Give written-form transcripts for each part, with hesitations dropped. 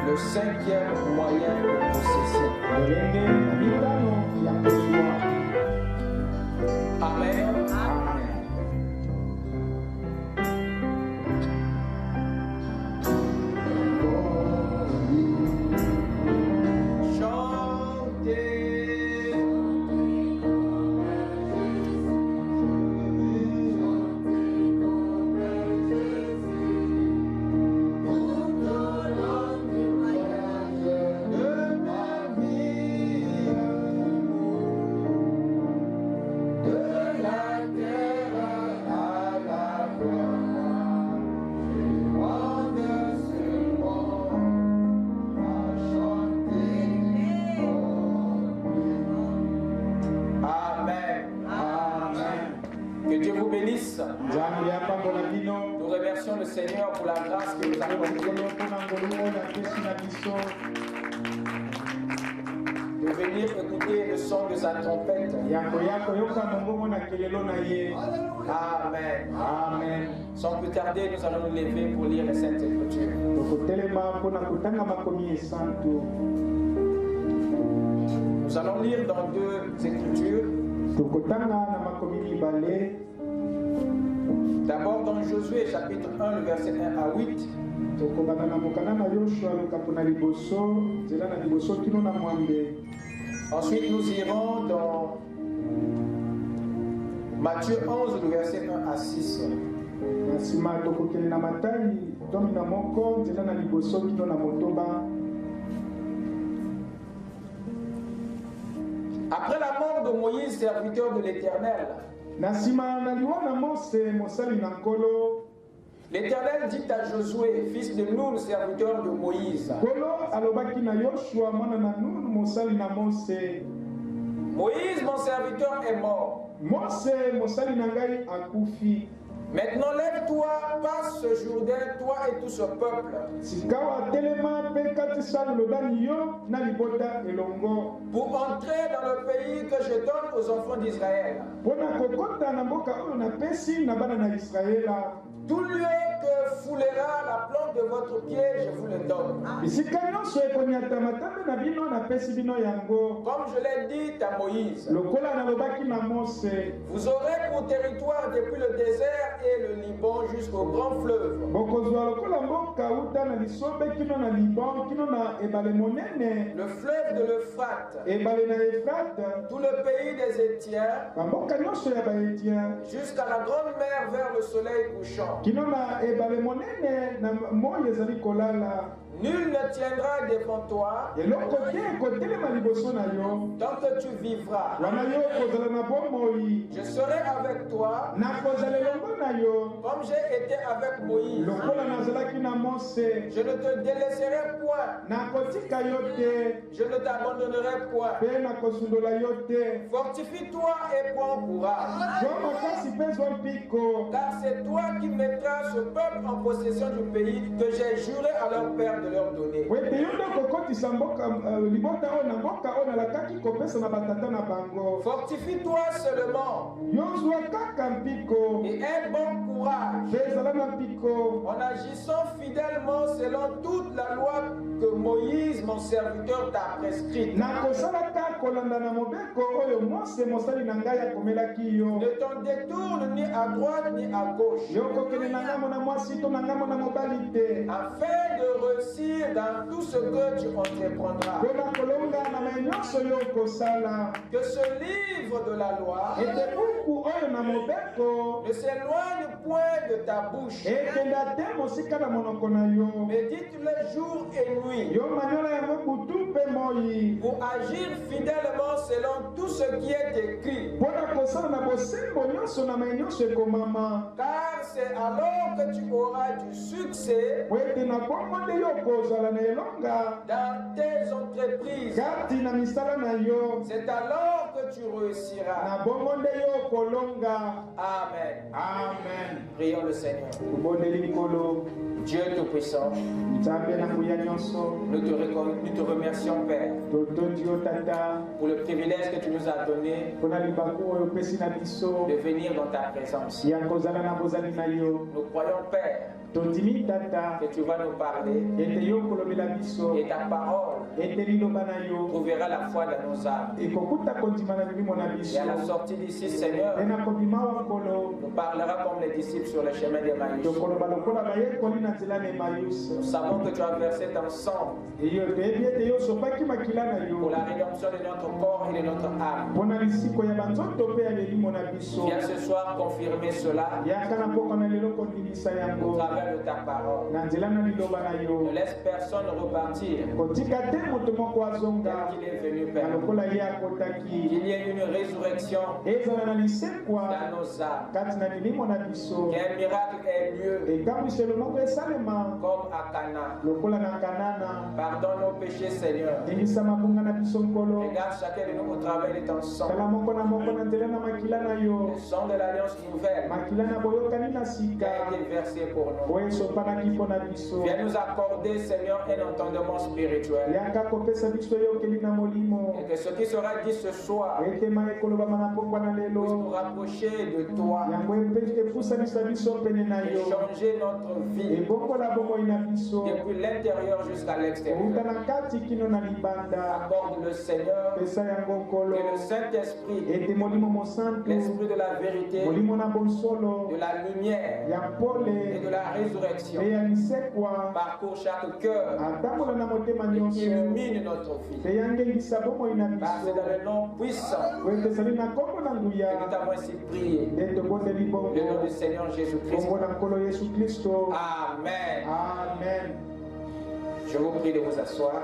Le cinquième moyen de possession. Amen. Amen. Nous remercions le Seigneur pour la grâce qu'il nous a accordée de venir écouter le son de sa trompette. Amen. Amen. Sans plus tarder, nous allons nous lever pour lire les Saintes Écritures. Nous allons lire dans deux Écritures. D'abord dans Josué chapitre 1, le verset 1 à 8. Ensuite nous irons dans Matthieu 11, le verset 1 à 6. Après la mort de Moïse, serviteur de l'Éternel, l'Éternel dit à Josué, fils de Nun, serviteur de Moïse: Moïse, mon serviteur, est mort. Maintenant lève-toi, passe ce Jourdain, toi et tout ce peuple, pour entrer dans le pays que je donne aux enfants d'Israël. Tout lieu que foulera la plante de votre pied, je vous le donne. Comme je l'ai dit à Moïse, vous aurez pour territoire depuis le désert et le Liban jusqu'au grand fleuve. Le fleuve de l'Euphrate, tout le pays des Étiens, jusqu'à la grande mer vers le soleil couchant. Nul ne tiendra devant toi tant que tu vivras. Je serai avec toi comme j'ai été avec Moïse. Je ne te délaisserai point. Je ne t'abandonnerai point. Fortifie-toi et prends courage. Car c'est toi qui mettras ce peuple en possession du pays que j'ai juré à leur père de leur donner. Fortifie-toi seulement et aie bon courage en agissant fidèlement selon toute la loi que Moïse, mon serviteur, t'a prescrite. Ne t'en détourne ni à droite ni à gauche, afin de réussir dans tout ce que tu entreprendras. Que ce livre de la loi ne s'éloigne point de ta bouche. Médite-le jour et nuit. Pour agir fidèlement selon tout ce qui est écrit. Car c'est alors que tu auras du succès dans tes entreprises. C'est alors que tu réussiras. Amen. Amen. Prions le Seigneur. Dieu Tout-Puissant, nous te remercions, Père, pour le privilège que tu nous as donné de venir dans ta présence. Nous croyons, Père, que tu vas nous parler et ta parole trouvera la foi dans nos âmes. Et à la sortie d'ici, Seigneur, nous parlera comme les disciples sur le chemin d'Emmaüs. Nous savons que tu as versé ton sang pour la rédemption de notre corps et de notre âme. Viens ce soir confirmer cela au travers de ta parole. Ne laisse personne repartir tel qu'il est venu, Père. Qu'il y ait une résurrection dans nos âmes. Qu'un miracle ait lieu comme à Cana. Pardonne nos péchés, Seigneur. Regarde chacun de nous au travers de ton sang. Le sang de l'alliance nouvelle qui a été versé pour nous. Viens nous accorder, Seigneur, un entendement spirituel. Et que ce qui sera dit ce soir puisse nous rapprocher de toi et changer notre vie depuis l'intérieur jusqu'à l'extérieur. Accorde le Seigneur que le Saint-Esprit, l'Esprit de la vérité, de la lumière et de la résurrection parcourt chaque cœur et illumine notre vie. Parce que dans le nom puissant que nous t'avons ainsi prié, le nom du Seigneur Jésus-Christ. Amen. Amen. Je vous prie de vous asseoir.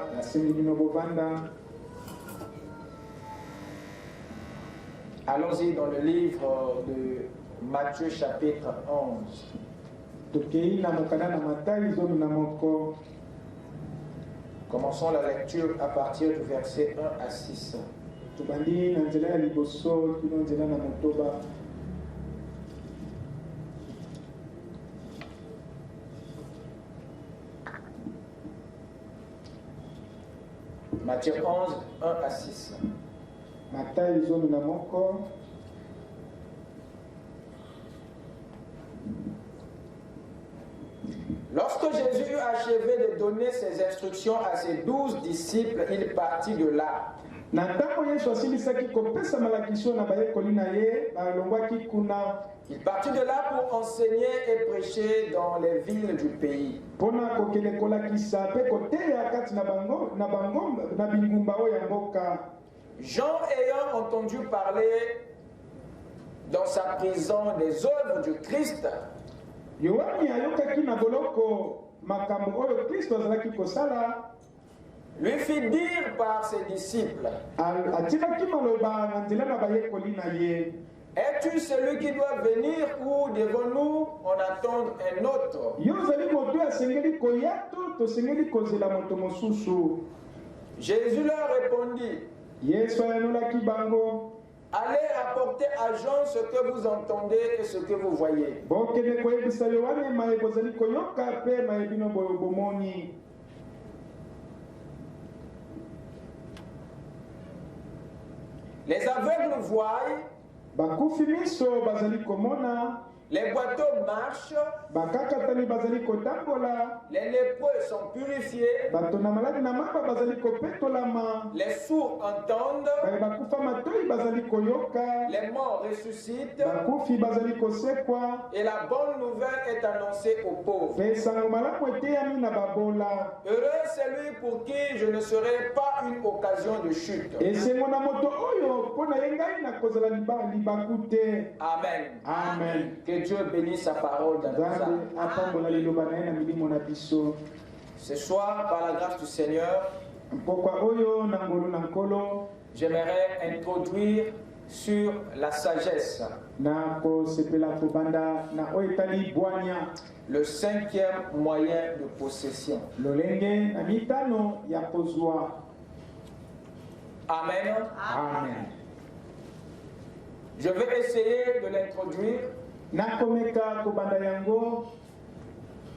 Allons-y dans le livre de Matthieu chapitre 11. Commençons la lecture à partir du verset 1 à 6. Matthieu 11, 1 à 6. Lorsque Jésus eut achevé de donner ses instructions à ses 12 disciples, il partit de là. Il partit de là pour enseigner et prêcher dans les villes du pays. Jean ayant entendu parler dans sa prison des œuvres du Christ, lui fit dire par ses disciples: es-tu celui qui doit venir ou devons-nous en attendre un autre? Jésus leur répondit: allez rapporter à Jean ce que vous entendez et ce que vous voyez. Les aveugles voient, les boiteux marchent, les lépreux sont purifiés, les sourds entendent, les morts ressuscitent, et la bonne nouvelle est annoncée aux pauvres. Heureux celui pour qui je ne serai pas une occasion de chute. Amen. Amen. Que Dieu bénisse sa parole dans nos âmes. Ce soir, par la grâce du Seigneur, j'aimerais introduire sur la sagesse. Le cinquième moyen de possession. Amen. Amen. Je vais essayer de l'introduire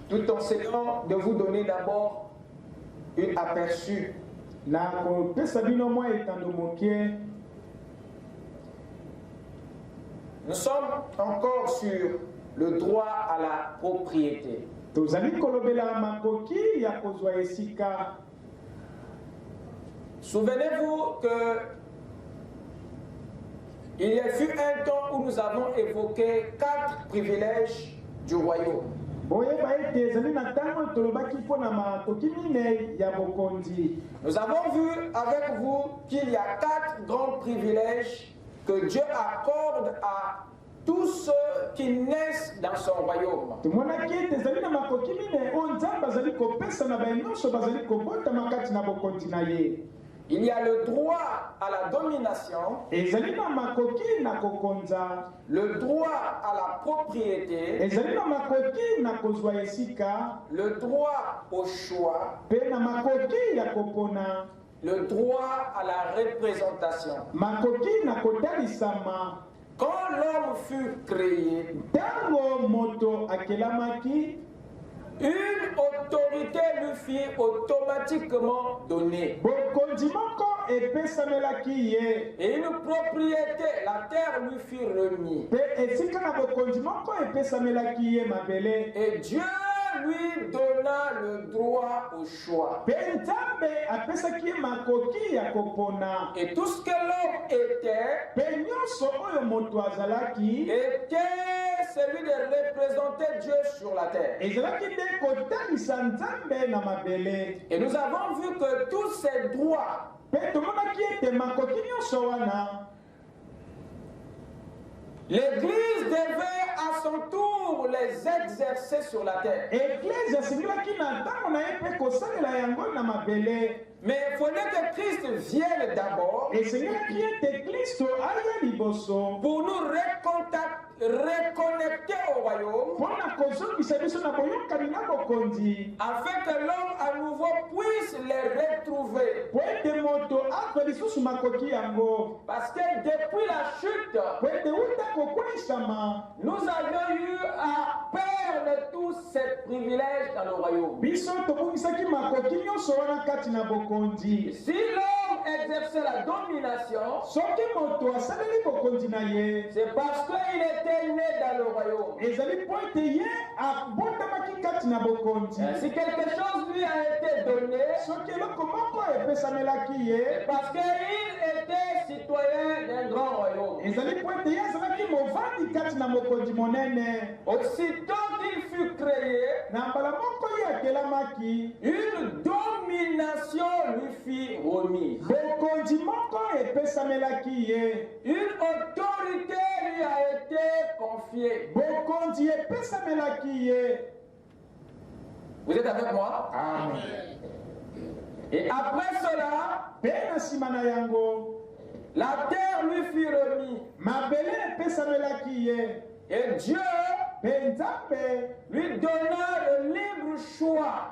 tout en essayant de vous donner d'abord un aperçu. Nous sommes encore sur le droit à la propriété. Souvenez-vous que il y a eu un temps où nous avons évoqué 4 privilèges du royaume. Nous avons vu avec vous qu'il y a 4 grands privilèges que Dieu accorde à tous ceux qui naissent dans son royaume. Il y a le droit à la domination, le droit à la propriété, le droit au choix, le droit à la représentation. Quand l'homme fut créé, une autorité lui fut automatiquement donnée. Et une propriété, la terre lui fut remise. Et Dieu lui donna le droit au choix. Et tout ce que l'homme était celui de représenter Dieu sur la terre. Et nous avons vu que tous ces droits l'Église devait à son tour les exercer sur la terre. Mais il fallait que Christ vienne d'abord pour nous reconnecter au royaume, afin que l'homme à nouveau puisse les retrouver. Parce que depuis la chute, nous avions eu à perdre tous ces privilèges dans le royaume. Si l'homme exerçait la domination, c'est parce qu'il était né dans le royaume. Si quelque chose lui a été donné, c'est parce qu'il était citoyen d'un grand royaume. Aussitôt qu'il fut créé, une domination lui fut remise. Une autorité lui a été confiée. Vous êtes avec moi? Amen. Et après cela, la terre lui fut remise. Et Dieu lui donna le libre choix.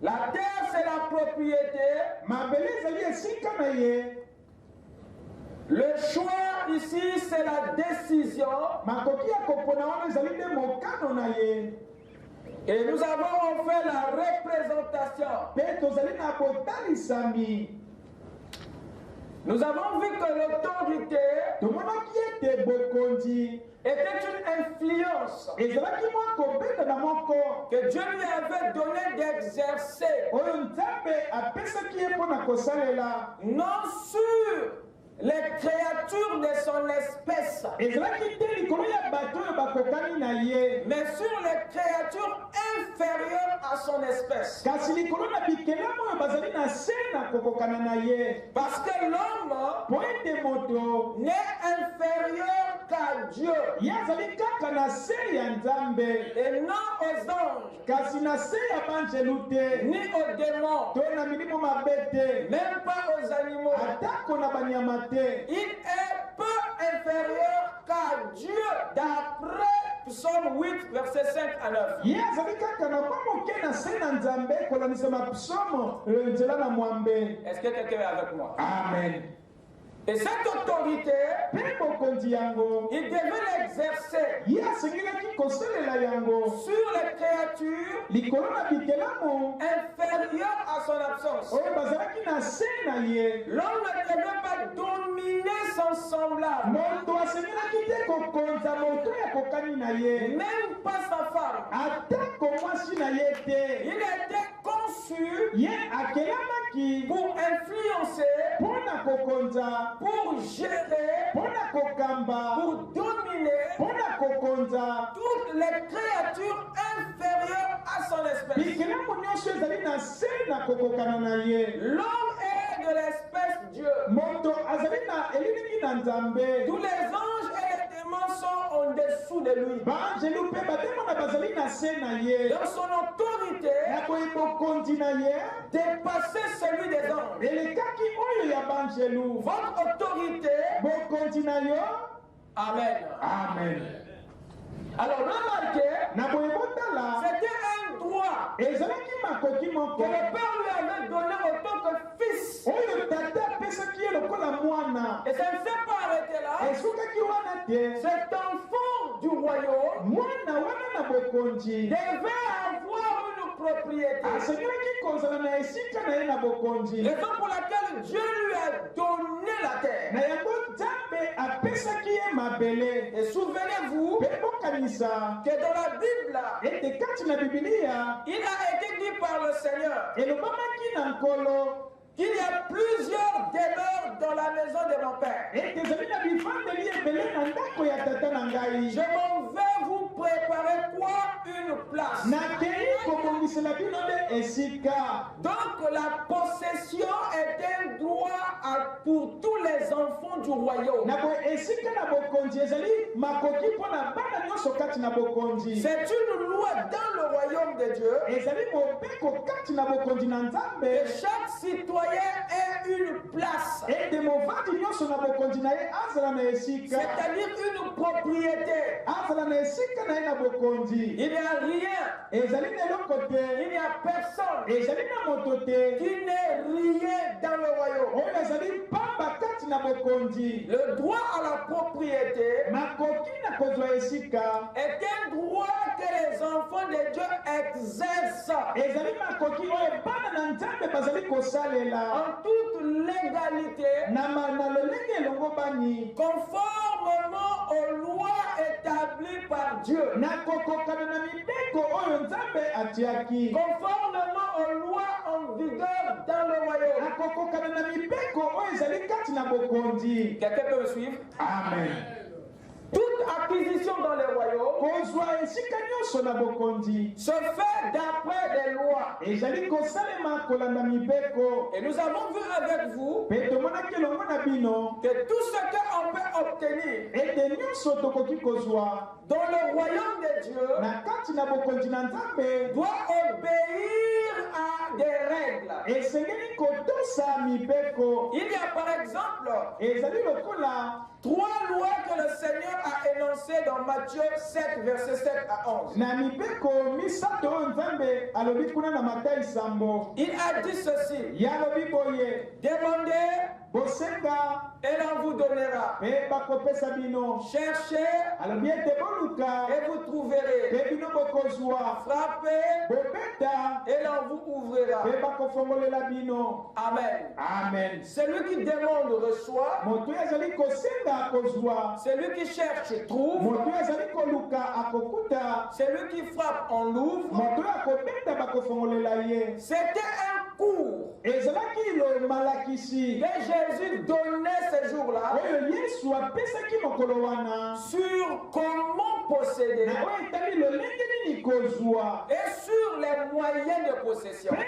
La terre, c'est la propriété. Le choix ici, c'est la décision. Et nous avons fait la représentation. Nous avons vu que l'autorité était une influence que Dieu lui avait donné d'exercer, non sur les créatures de son espèce, mais sur les créatures inférieures à son espèce. Parce que l'homme n'est inférieur qu'à Dieu et non aux anges, ni aux démons, même pas aux animaux. Il est peu inférieur qu'à Dieu d'après Psaume 8, verset 5 à 9. Est-ce que quelqu'un est avec moi? Amen. Et cette autorité, il devait l'exercer sur les créatures inférieures à son absence. L'homme ne devait pas dominer son semblable, même pas sa femme. Il était conçu pour influencer, pour gérer, pour dominer toutes les créatures inférieures à son espèce. L'homme est de l'espèce Dieu. Tous les anges et les démons sont en dessous de lui. Dans son autorité, dépasser celui des anges. Votre autorité, amen. Amen. Alors remarquez, c'était un droit que le Père lui avait donné en tant que fils. Et ça ne s'est pas arrêté là. Cet enfant du royaume devait avoir une propriété. Raison pour laquelle Dieu lui a donné la terre. Et souvenez-vous que dans la Bible, il a été dit par le Seigneur qu'il y a plusieurs demeures dans la maison de mon Père. Je m'en vais vous préparer quoi? Une place. Donc la possession est un droit pour tous les enfants du royaume. C'est une loi dans le royaume de Dieu. Et chaque citoyen est une place. C'est-à-dire une propriété. Il n'y a rien. Il n'y a personne qui n'est rien dans le royaume. Le droit à la propriété est un droit que les enfants de Dieu exercent en toute légalité, conformément aux lois établies par Dieu, conformément aux lois en vigueur dans le royaume. Quelqu'un peut me suivre? Amen. Toute acquisition dans les royaumes se fait d'après des lois. Et nous avons vu avec vous que tout ce qu'on peut obtenir dans le royaume de Dieu doit obéir à des règles. Il y a par exemple 3 lois que le Seigneur a énoncées dans Matthieu 7, verset 7 à 11. Il a dit ceci: demandez et l'on vous donnera. Cherchez et vous trouverez. Frappez et l'on vous ouvrira. Amen. Amen. Celui qui demande reçoit. Celui qui cherche trouve. Celui qui frappe on l'ouvre. C'était un cours que Jésus donnait ces jours-là sur comment posséder et sur les moyens de possession. Mais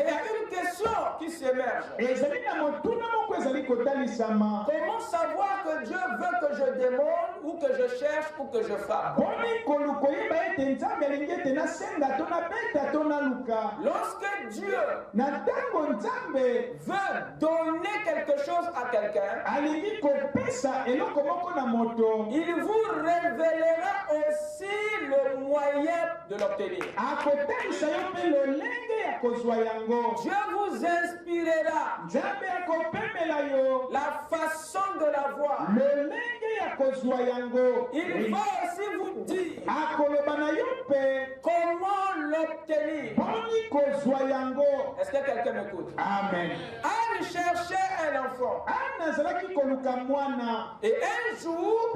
il y a une question qui s'émerge. Comment savoir que Dieu veut que je demande ou que je cherche ou que je frappe? Lorsque Dieu veut donner quelque chose à quelqu'un, il vous révélera aussi le moyen de l'obtenir. Dieu vous inspirera la façon de l'avoir. Il va aussi vous dire comment l'obtenir. Est-ce que quelqu'un m'écoute? Amen. Anne cherchait un enfant. Et un jour,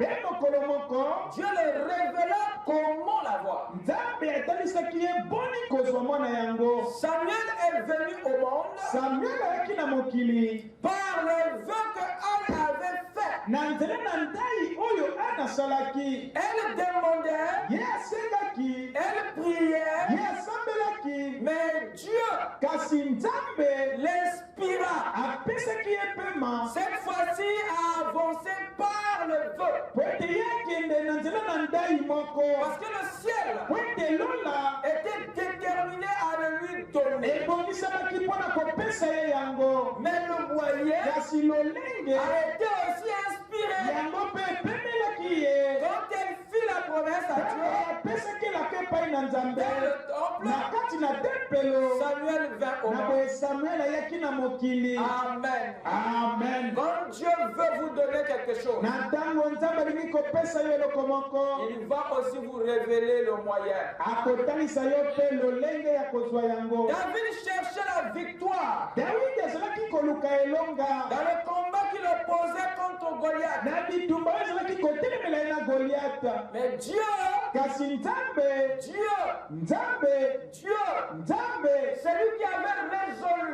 Dieu le révéla comment l'avoir. Samuel est venu au monde par le vœu que Anne avait fait. Elle demandait, elle priait, mais Dieu l'inspira. Cette fois-ci à avancer par le vœu. Parce que le ciel était déterminé à le lui donner. Mais le moyen a été aussi inspiré. Quand elle fit la promesse à Dieu, Samuel vint au monde. Amen. Amen. Quand Dieu veut vous donner quelque chose, il va aussi vous révéler le moyen. David cherchait la victoire dans le combat qu'il opposait contre Goliath. Mais Dieu, celui qui avait résolu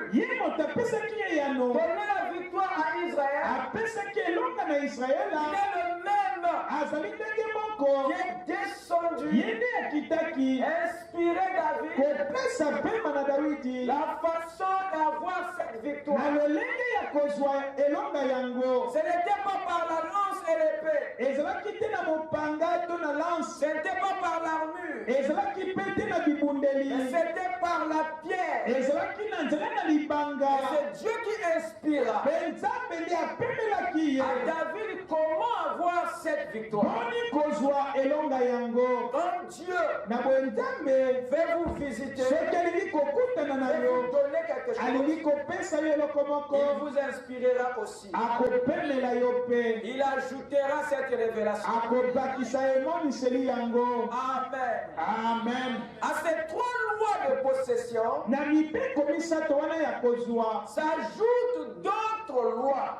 donner la victoire à Israël, il est le même qui est descendu, inspiré David, la façon d'avoir cette victoire. Ce n'était pas par la lance et l'épée. Ce n'était pas par l'armure. Mais c'était par la pierre. Et c'est Dieu qui inspira à David comment avoir cette victoire. Quand Dieu veut vous visiter, veut vous donner quelque chose, il vous inspirera aussi. Il ajoutera cette révélation. Amen. Amen. À ces trois lois de possession s'ajoutent d'autres lois.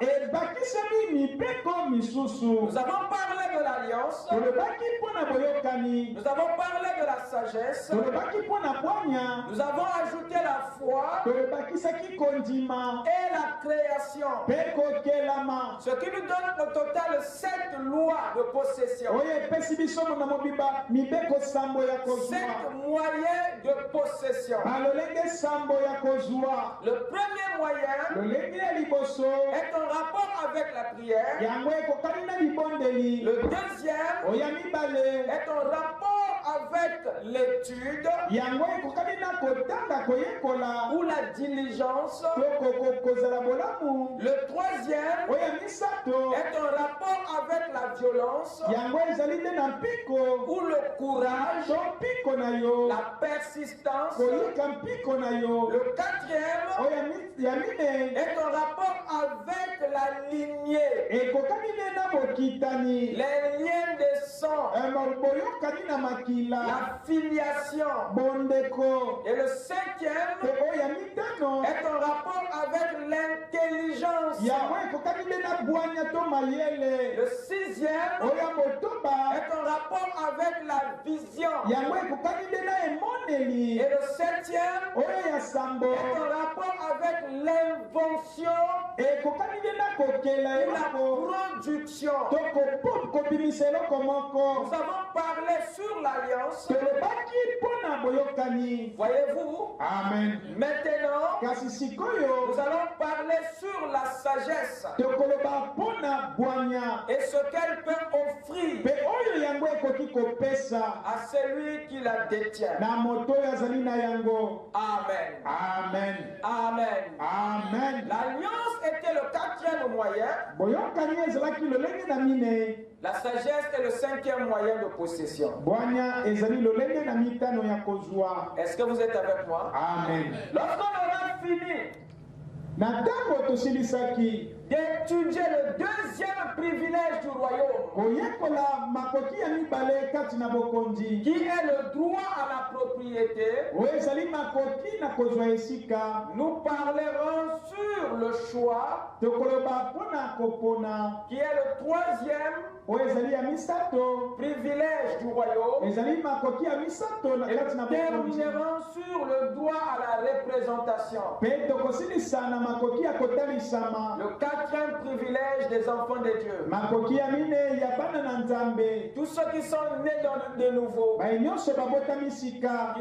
Nous avons parlé de l'alliance. Nous avons parlé de la sagesse. Nous avons ajouté la foi et la création. Ce qui nous donne au total 7 lois de possession. 7 moyens de possession. Le premier moyen est en rapport avec la prière. Le deuxième est en rapport avec l'étude ou la diligence. Le troisième est en rapport avec la violence ou le courage, la persistance. Le quatrième est en rapport avec la lignée, les liens de sang, la filiation. Et le cinquième est en rapport avec l'intelligence. Le sixième est en rapport avec la vision. Et le septième est en rapport avec l'invention et la production. Nous avons parlé sur l'alliance. Voyez-vous? Amen. Maintenant, nous allons parler sur la sagesse et ce qu'elle peut offrir à celui qui la détient. Amen. Amen. Amen. Amen. L'alliance était le quatrième moyen. La sagesse est le cinquième moyen de possession. Est-ce que vous êtes avec moi? Amen. Lorsqu'on aura fini d'étudier le deuxième privilège du royaume, qui est le droit à la propriété, nous parlerons sur le choix, qui est le troisième privilège du royaume, et terminerons sur le droit à la représentation, le quatrième privilège des enfants de Dieu. Tous ceux qui sont nés de nouveau, qui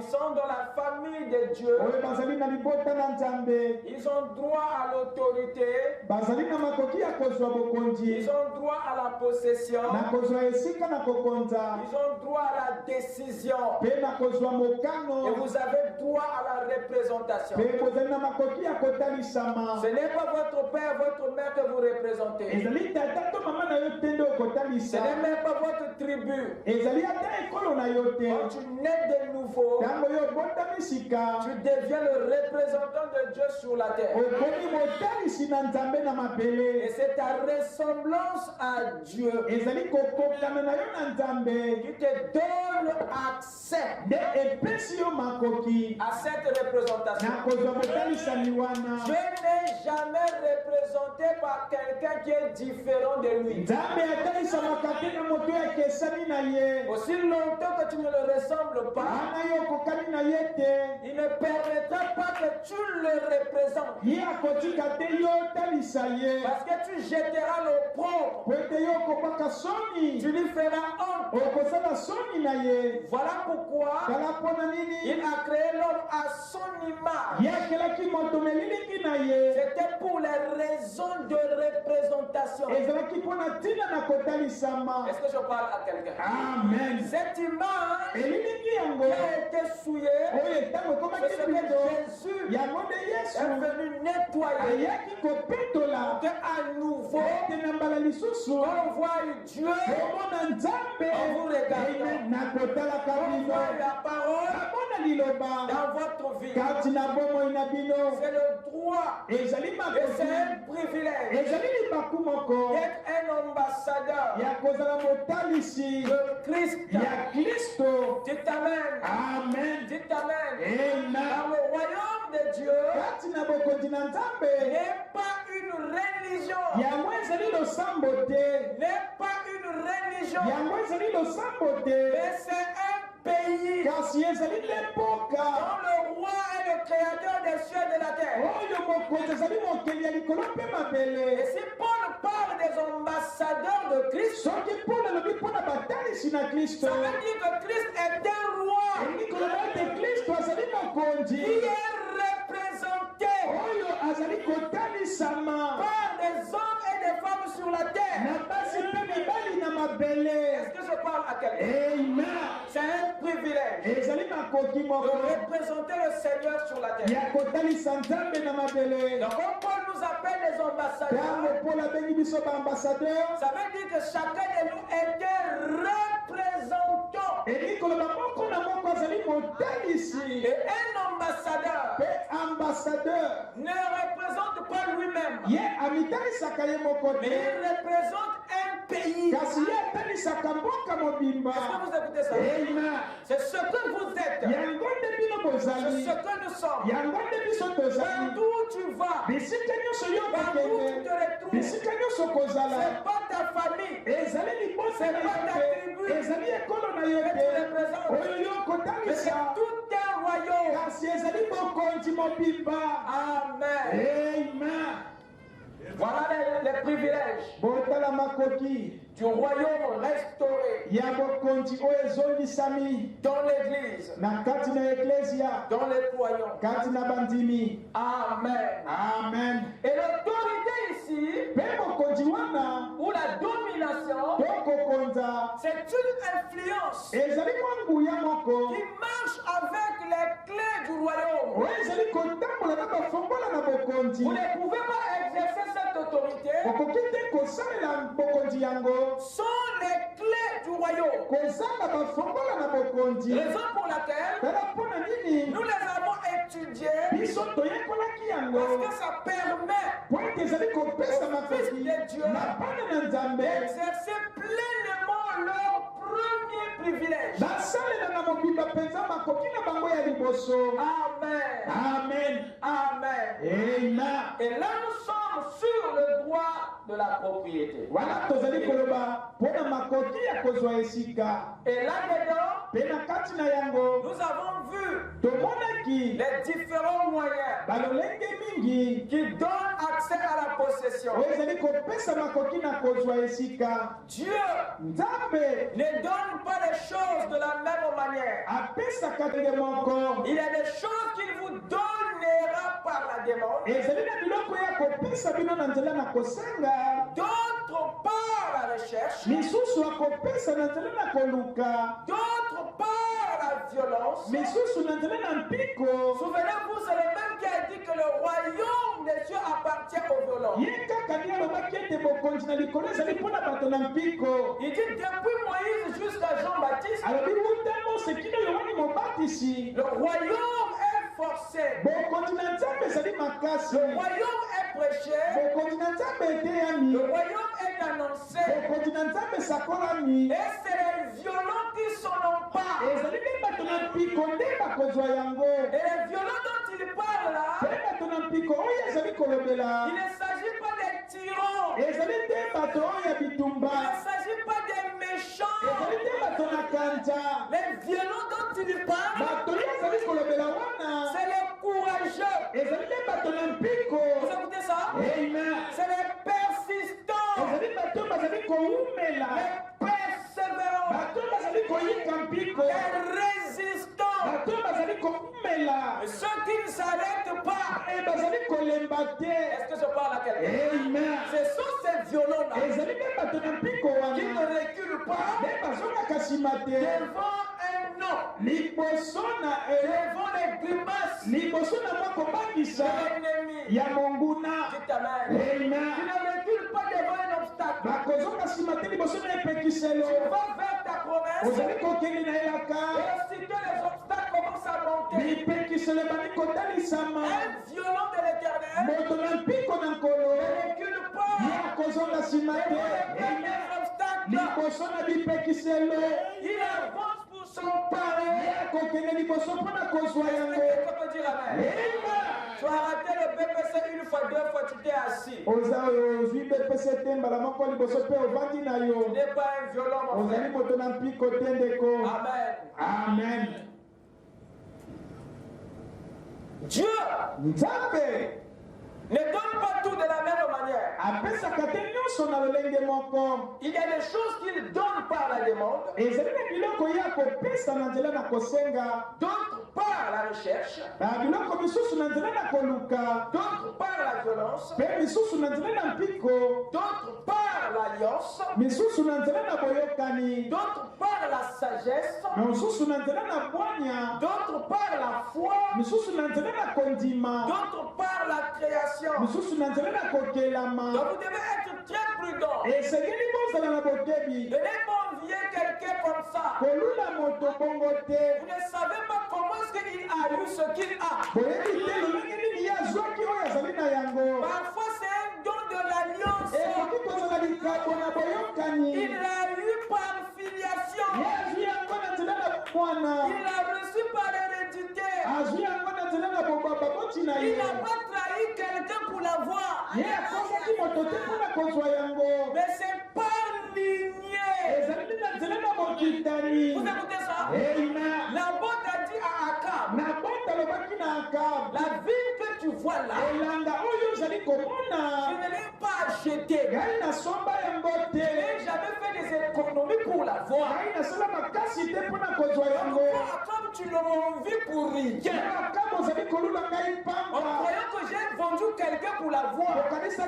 sont dans la famille de Dieu, ils ont droit à l'autorité, ils ont droit à la possession, ils ont droit à la décision, et vous avez droit à la représentation. Ce n'est pas votre père, votre mère que vous représentez. Ce n'est même pas votre tribu. Quand tu nais de nouveau, tu deviens le représentant de Dieu sur la terre. Et c'est ta ressemblance à Dieu qui te donne accès à cette représentation. Dieu n'est jamais représenté par quelqu'un qui est différent de lui. Aussi longtemps que tu ne le ressembles pas, il ne permettra pas que tu le représentes. Parce que tu jetteras l'opprobre. Tu lui feras honte. Voilà pourquoi il a créé l'homme à son image. C'était pour les raisons de représentation. Est-ce que je parle à quelqu'un? Amen. Cette image qui a été souillée, c'est ce que Jésus est venu nettoyer pour qu'à nouveau, on voit Dieu, on vous regarde, on voit la parole dans votre vie. C'est le droit et c'est un privilège d'être un ambassadeur de Christ. Dites Amen. Amen. Dites Amen. Amen. Dans le royaume de Dieu, n'est pas une religion. N'est pas une religion. Mais c'est un pays dont le roi est le créateur des cieux et de la terre. Et si Paul parle des ambassadeurs de Christ, ça veut dire que Christ est un roi qui est représenté par des hommes et des femmes sur la terre. Est-ce que je parle à quelqu'un? C'est un privilège de représenter le Seigneur sur la terre. Donc quand Paul nous appelle les ambassadeurs, ça veut dire que chacun de nous était représentant. Et un ambassadeur ne représente pas lui-même, mais il représente un pays. Est-ce que vous écoutez ça? C'est ce que vous êtes. C'est ce que nous sommes. Partout où tu vas, partout où tu te retrouves, c'est pas ta famille, c'est pas ta tribu que tu représentes, mais c'est tout un Amen. Amen. Voilà les privilèges du royaume restauré dans l'église, dans les croyants. Amen. Amen. Et l'autorité ici, ou la domination, c'est une influence qui marche avec les clés du royaume. Vous ne pouvez pas exercer cette autorité sans les clés du royaume. Raison pour laquelle nous les avons étudiées, parce que ça permet aux fils de Dieu d'exercer pleinement leur premier privilège. Amen. Amen. Amen. Amen. Et là, nous sommes sur le droit de la propriété. Et là-dedans, nous avons vu les différents moyens qui donnent accès à la possession. Dieu ne donne pas les choses de la même manière. Il y a des choses qu'il vous donnera par la demande, d'autres par la recherche, d'autres par la violence. Souvenez-vous, c'est le même qui a dit que le royaume des cieux appartient aux violents. Il dit depuis Moïse jusqu'à Jean-Baptiste, le royaume est forcé. Le royaume est prêché. Le royaume est annoncé. Et c'est les violents qui s'en emparent. Et les violents dont il parle là, il ne s'agit pas des tyrans. Il ne s'agit pas des méchants. Les violents dont il parle, c'est les courageux. Vous écoutez ça? C'est les persistants, les persévérants, les résistants, et ceux qui ne s'arrêtent pas. Est-ce que je parle à quelqu'un? Ce sont ces violents-là qui ne reculent pas devant un nom, devant les grimaces de l'ennemi. Dites Amen. Qui ne recule pas devant un obstacle. Tu vas vers ta promesse, et aussitôt les obstacles commencent à monter. Un violent de l'Éternel ne recule pas devant les obstacles. Il avance pour s'emparer. Est-ce que tu peux dire Amen? Tu as raté le BPC une fois, deux fois, tu t'es assis. Tu n'es pas un violent, mon frère. Amen. Amen. Dieu ne donne pas tout de la même manière. Il y a des choses qu'il donne par la demande, d'autres par la recherche, d'autres par la violence, d'autres par l'alliance, d'autres par la sagesse, d'autres par la foi, d'autres par la création. Donc vous devez être très prudent. Ne pas envier quelqu'un comme ça. Vous ne savez pas comment est-ce qu'il a eu ce qu'il a. Parfois c'est un don de l'alliance. Il l'a eu par filiation. Il l'a reçu par hérédité. Il n'a pas trahi quelqu'un pour l'avoir. Mais c'est par lignée. Vous écoutez ça? Naboth a dit à Akab, vois là, je ne l'ai pas acheté. Je n'ai jamais fait des économies pour l'avoir. Comme tu l'as envie pour rien. En croyant que j'ai vendu quelqu'un pour l'avoir. C'est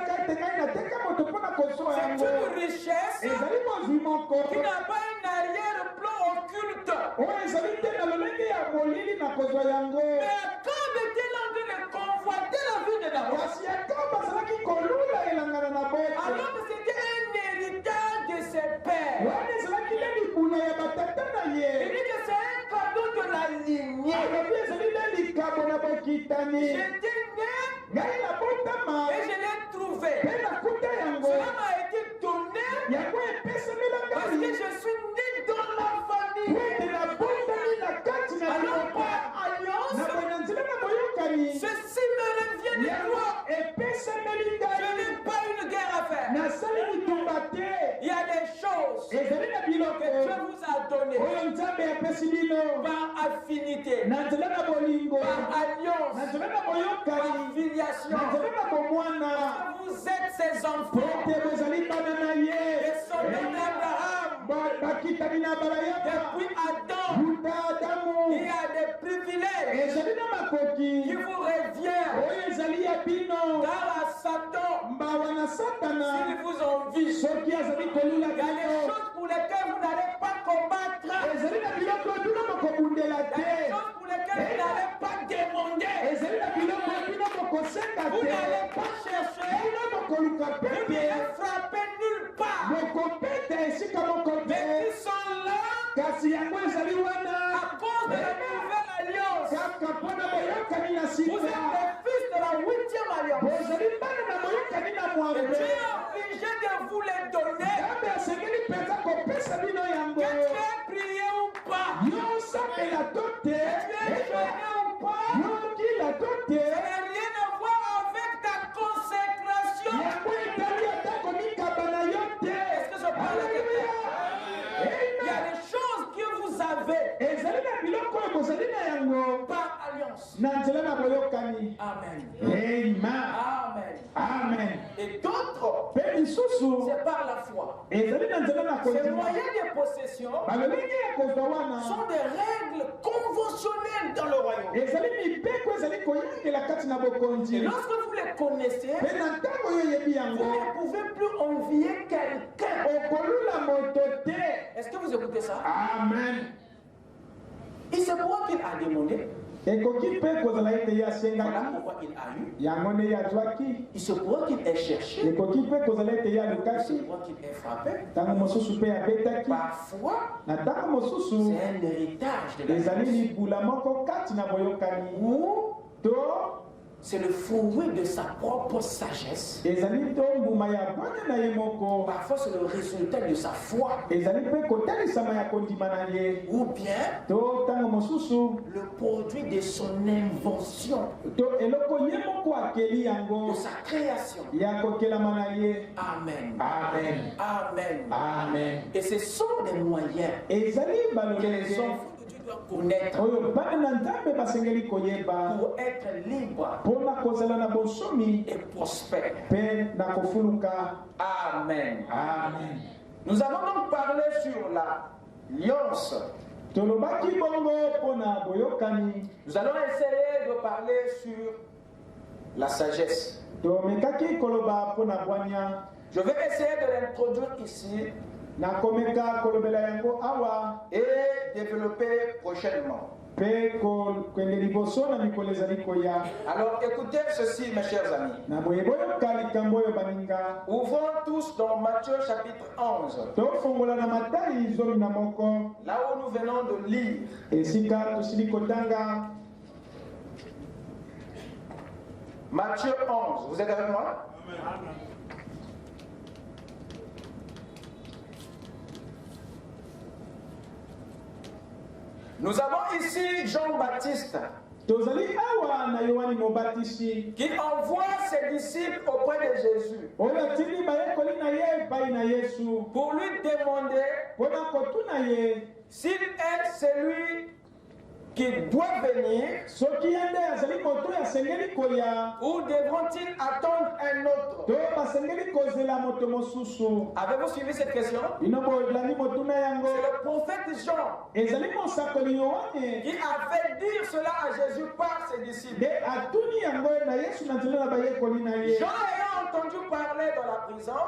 une richesse qui n'a pas un arrière-plan occulte. Mais comme était l'un de convoiter la vie de David, alors que c'était un héritage de ses pères. Il dit que c'est un cadeau de la lignée. J'étais né et je l'ai trouvé. Cela m'a été donné parce que je suis né dans la famille. Alors par alliance, ceci me revient de toi. Je n'ai pas une guerre à faire. Il y a des choses que Dieu vous a données par affinité, par alliance, par filiation. Vous êtes ses enfants. Et son nom d'Abraham. Depuis Adam, il y a des privilèges qui vous reviennent. Car à Satan, s'il vous envie, il y a des choses pour lesquelles vous n'allez pas combattre. Il y a des choses pour lesquelles vous n'allez pas demander. Vous n'allez pas chercher. Vous n'allez frapper nulle part. Mais qui sont là à cause de la nouvelle alliance. Vous êtes les fils de la 8e alliance. Et Dieu est obligé de vous les donner. Que tu aies prié ou pas. Que tu aies jeûné ou pas. Ça n'a rien à voir avec ta consécration. Est-ce que je parle à quelqu'un? Il y a des choses que vous avez par alliance. Amen. Amen. Amen. Et d'autres, c'est par la foi. Ces moyens de possession sont des règles conventionnelles dans le royaume. Et lorsque vous les connaissez, vous ne pouvez plus envier quelqu'un. Est-ce que vous écoutez ça? Amen. Il se voit qu'il a demandé. Voilà pourquoi il a eu. Il se voit qu'il ait cherché. Il se voit qu'il ait frappé. Parfois, c'est un héritage de la vie. C'est le fruit de sa propre sagesse. Parfois, c'est le résultat de sa foi. Ou bien le produit de son invention, de sa création. Amen. Amen. Amen. Amen. Et ce sont des moyens que les enfants connaître pour être libre et prospère. Amen. Amen. Nous allons donc parler sur l'alliance. Nous allons essayer de parler sur la sagesse. Je vais essayer de l'introduire ici et développer prochainement. Alors écoutez ceci, mes chers amis. Ouvrons tous dans Matthieu chapitre 11. Là où nous venons de lire. Matthieu 11. Vous êtes avec moi? Amen. Nous avons ici Jean-Baptiste qui envoie ses disciples auprès de Jésus pour lui demander s'il est celui qui doit venir, ou devront-ils attendre un autre? Avez-vous suivi cette question? C'est le prophète Jean qui a fait dire cela à Jésus par ses disciples. Jean ayant entendu parler dans la prison,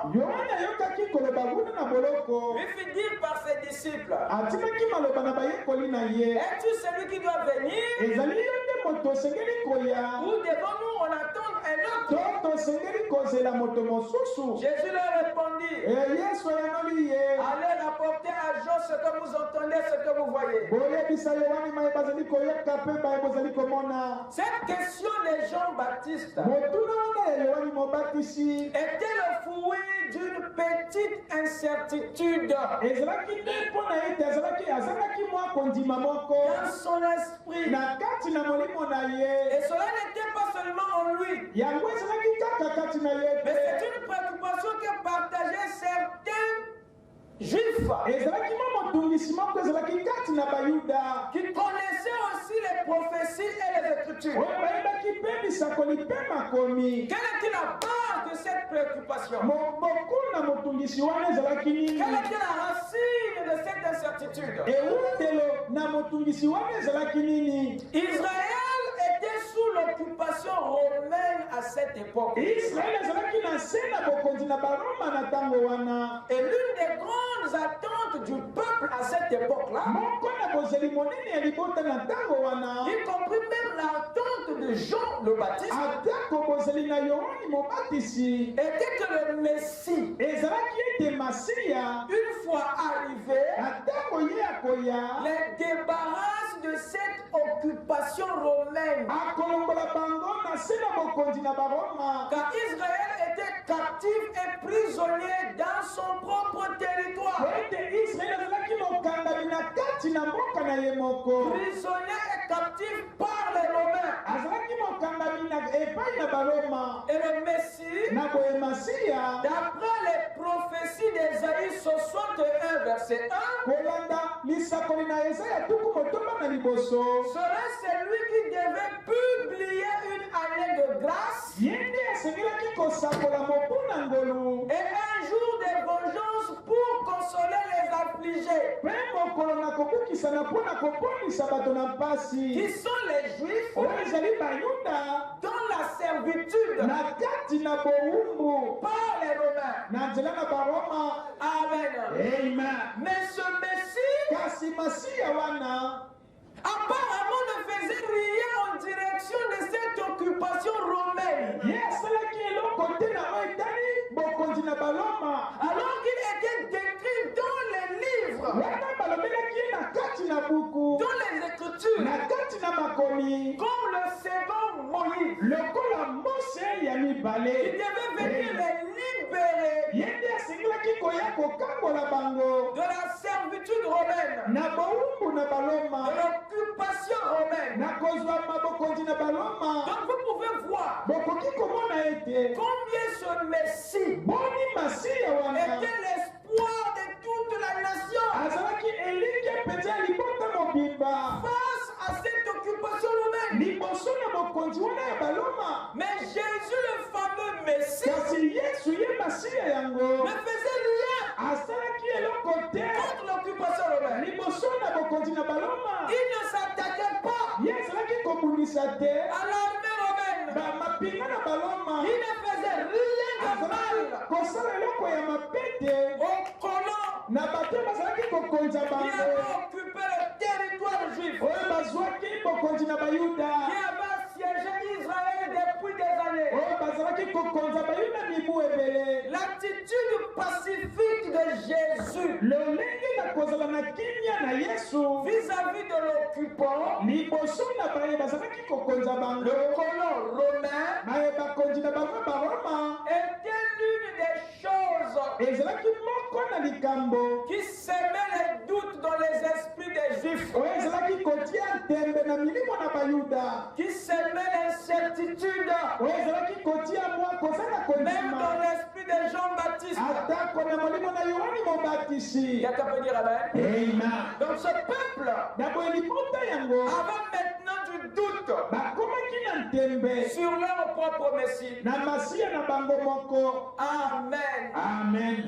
lui fit dire par ses disciples, es-tu celui qui doit venir, ou devons-nous en attendre un autre? Jésus leur répondit, allez rapporter à Jean ce que vous entendez, ce que vous voyez. Cette question de Jean-Baptiste était le fruit d'une petite incertitude dans son esprit. Et cela n'était pas seulement en lui, mais c'est une préoccupation que partageaient certains Juifs qui connaissaient aussi les prophéties et les Écritures. Quelle était la base de cette préoccupation? Quelle était la racine de cette incertitude? Israël était sous l'occupation romaine à cette époque. Et l'une des grandes attentes du peuple à cette époque-là, y compris même l'attente de Jean le Baptiste, était que le Messie, une fois arrivé, les débarrasse de cette occupation romaine. Car Israël était captif et prisonnier dans son propre territoire. Prisonnier et captif par les Romains. Et le Messie, d'après les prophéties d'Ésaïe 61 verset 1, serait celui qui devait publier une année de grâce et un jour de vengeance pour consoler les affligés, qui sont les Juifs dans la servitude par les Romains. Amen. Mais ce Messie apparemment ne faisait rien en direction de cette occupation romaine. Alors qu'il était décrit dans les livres, dans les Écritures, comme le second Moïse, qui devait venir les libérer de la servitude romaine, de l'occupation romaine. Donc vous pouvez voir combien ce Messie était l'espoir de toute la nation face à cette occupation romaine. Mais Jésus, le fameux Messie, ne faisait rien contre l'occupation romaine. Il ne s'attaquait pas à l'armée romaine. Il ne faisait rien de mal aux colons qui avaient occupé le territoire juif, qui avaient siégé Israël depuis des années. L'attitude pacifique de Jésus vis-à-vis de l'occupant, le colon romain, était l'une des choses qui sèment les doutes dans les esprits des Juifs. qui sèment l'incertitude, même dans l'esprit de Jean-Baptiste. Il y a qu'à peut dire amen. Donc ce peuple avant maintenant du doute sur leur propre Messie. Amen.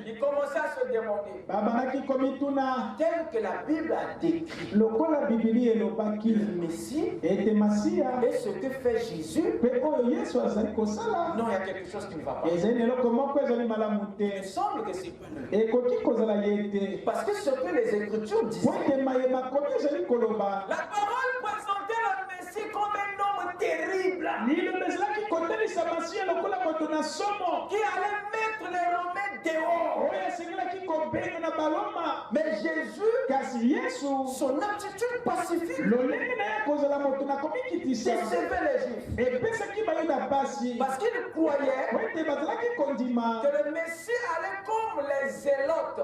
Il commençait à se demander tel que la Bible a décrit le Messie et ce que fait Jésus. Non, il y a quelque chose qui ne va pas. Il me semble que c'est pas lui. Parce que ce que les Écritures disaient, la parole présentait le Messie comme un homme terrible qui allait mettre les Romains dehors. Mais Jésus, son attitude pacifique, décevait les Juifs. Parce qu'il croyait que le Messie allait comme les zélotes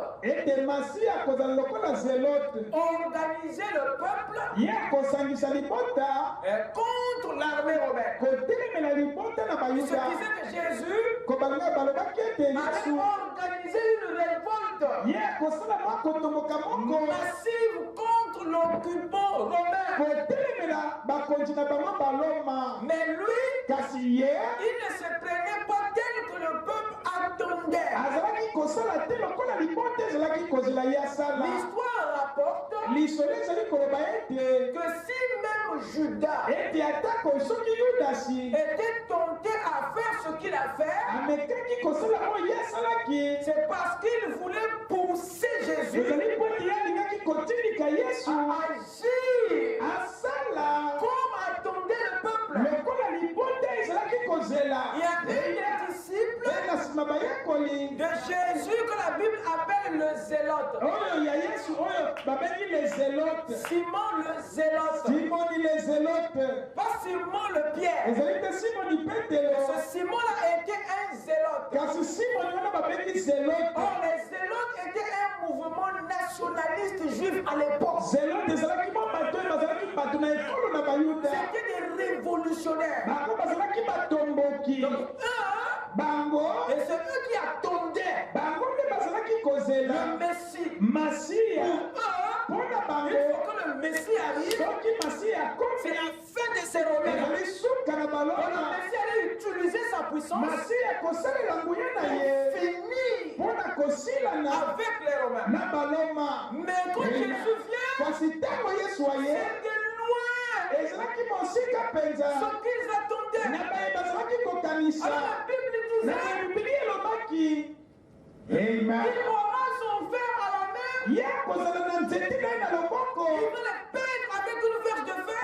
organiser le peuple contre l'armée romaine. Il se disait que Jésus allait organiser une révolte massive contre l'occupant romain. Mais lui, il ne se prenait pas tel que le peuple attendait. L'histoire rapporte que si même Judas était tenté à faire ce qu'il a fait, c'est parce qu'il voulait pousser Jésus à agir comme attendait le peuple. Il y a des disciples de Jésus que la Bible appelle le zélote. Simon le zélote. Pas Simon le Pierre. Ce Simon-là était un zélote. Or, les zélotes étaient un mouvement nationaliste juif à l'époque. C'était des révolutionnaires. Donc, et c'est eux qui attendaient le Messie. Pour eux, il faut que le Messie arrive. C'est la fin de ces Romains. Le Messie allait utiliser sa puissance pour finir avec les Romains. Mais quand Jésus vient, c'est de loin ce qu'ils attendaient. Alors la Bible disait il aura son fer à la main. Il va les peindre avec une verge de fer.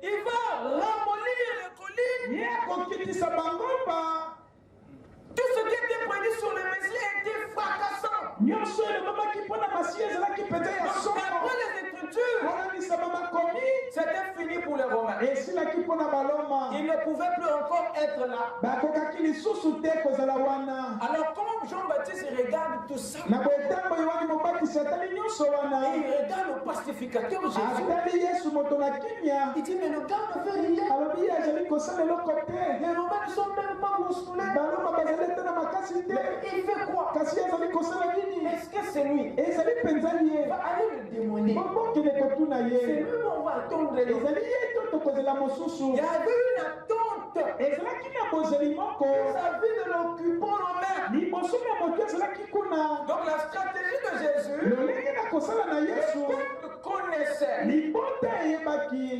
Il va ramollir les collines. Tout ce qui était prévu sur le Messie était fracassant. Donc après les Écritures, c'était fini pour les Romains. Ils ne pouvaient plus encore être là. Alors quand Jean-Baptiste regarde tout ça, il regarde le pacificateur Jésus. Il dit mais le gars ne fait rien. Les Romains ne sont même pas bousculés. Il fait quoi? Est-ce que c'est lui? Va aller le démoner. C'est lui on va attendre. Il y avait une attente vis-à-vis de l'occupant romain. Donc la stratégie de Jésus, le peuple connaissait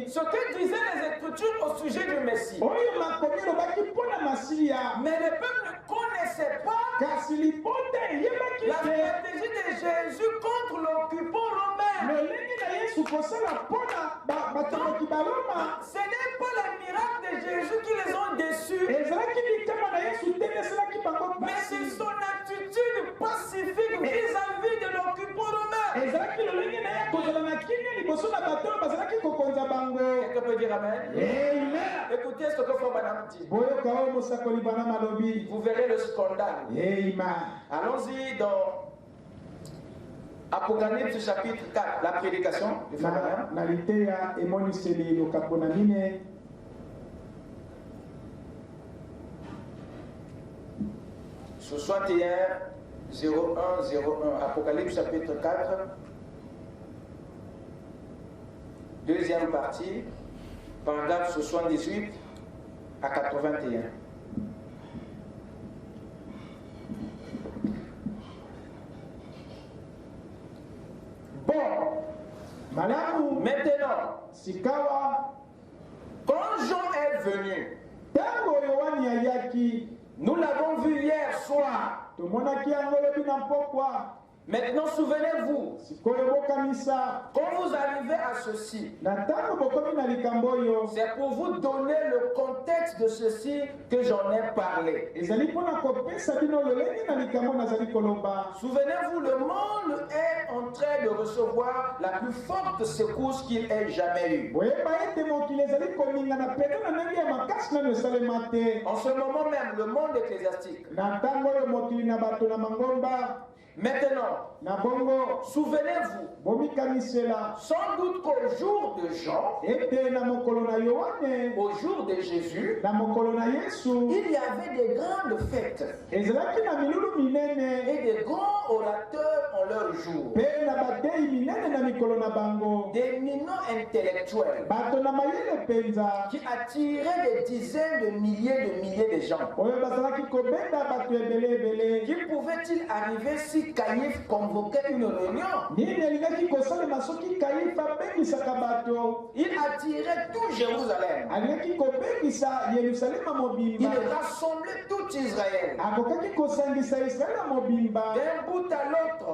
ce que disaient les Écritures au sujet du Messie. Mais le peuple ne connaissait pas la stratégie de Jésus contre l'occupant romain. Ce n'est pas les miracles de Jésus qui les ont déçus, mais c'est son attitude pacifique vis-à-vis de l'occupant romain. Quelqu'un peut dire amen? Écoutez ce que Frère Branham dit. Vous verrez le scandale. Allons-y dans Apocalypse chapitre 4, la prédication de Pharaon. Nalitea emoniseli lokapona mine. Sur 61, 01, 01, Apocalypse chapitre 4, deuxième partie, paragraphe 78 à 81. Bon, Malamu, maintenant, Sikawa, quand Jean est venu, Tango Yohani Ayaki, nous l'avons vu hier soir. Tumonaki Angolobi Nampokwa. Maintenant, souvenez-vous, quand vous arrivez à ceci, c'est pour vous donner le contexte de ceci que j'en ai parlé. Souvenez-vous, le monde est en train de recevoir la plus forte secousse qu'il ait jamais eue. En ce moment même, le monde ecclésiastique. Maintenant, souvenez-vous, sans doute qu'au jour de Jean, au jour de Jésus, il y avait des grandes fêtes et des grands orateurs en leur jour, des éminents intellectuels qui attiraient des dizaines de milliers de gens. Qui pouvait-il arriver si Caïphe convoquait une réunion? Il attirait tout Jérusalem. Il rassemblait tout Israël. D'un bout à l'autre.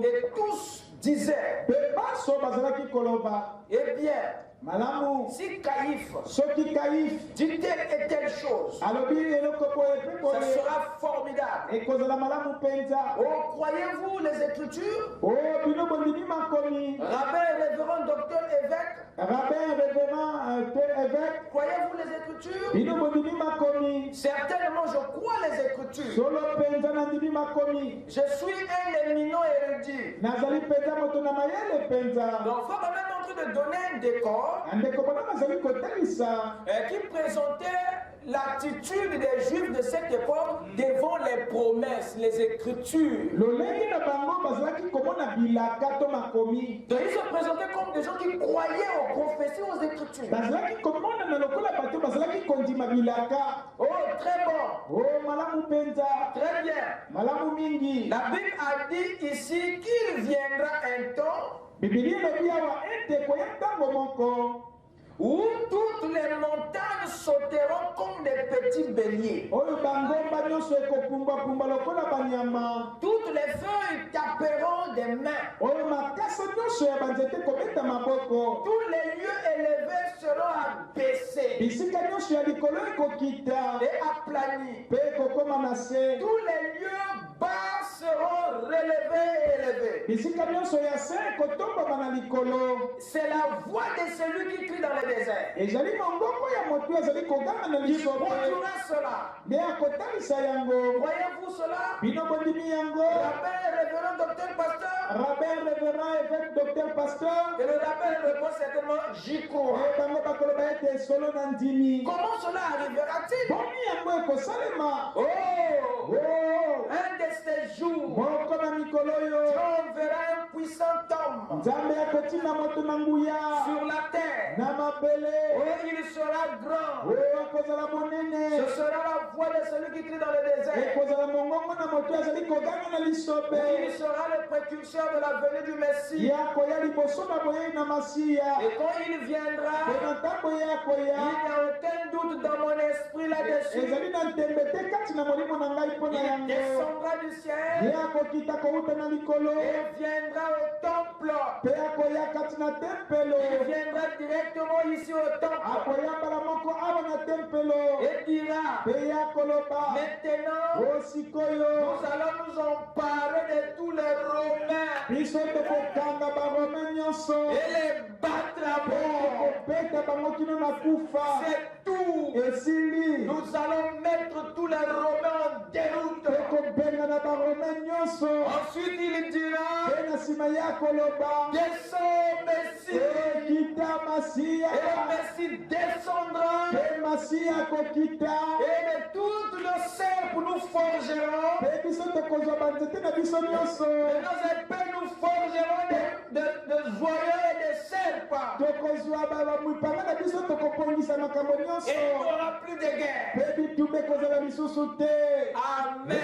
Et tous disaient, eh bien, si Caïphe dit telle et telle chose, ça sera formidable. Oh, croyez-vous les Écritures? Rabbin, révérend, docteur, évêque. Croyez-vous les Écritures? Certainement, je crois les Écritures. Je suis un éminent érudit. Donc, il faut quand même en train de donner un décor qui présentait l'attitude des Juifs de cette époque devant les promesses, les Écritures. Donc ils se présentaient comme des gens qui croyaient aux prophéties, aux Écritures. Oh, très bon. Très bien. La Bible a dit ici qu'il viendra un temps où toutes les montagnes sauteront comme des petits béliers. Toutes les feuilles taperont des mains. Tous les lieux élevés seront abaissés et aplanis. Tous les lieux bas seront relevés et élevés. C'est la voix de celui qui crie dans le désert. Il produira cela. Voyez-vous cela? Rabbin, révérend, docteur, pasteur. Et le rabbin répond certainement, j'y crois. Comment cela arrivera-t-il? Oh, un de ces jours, Dieu verra un puissant homme sur la terre. Oh, il sera grand. Ce sera la voix de celui qui crie dans le désert. Il sera le précurseur de la venue du Messie. Et quand il viendra, il n'y a aucun doute dans mon esprit là-dessus. Il descendra du ciel et viendra au temple. Il viendra directement ici au temple et dira, maintenant nous allons nous emparer de tous les Romains et les battre battre à mort. C'est tout. Nous allons mettre tous les Romains en déroute. Ensuite il dira, descends Messie. Et le Messie descendra. Et de toutes nos serres nous forgerons. Et nos épées nous forgerons de joyaux et de serpents. Et il n'y aura plus de guerre. Amen.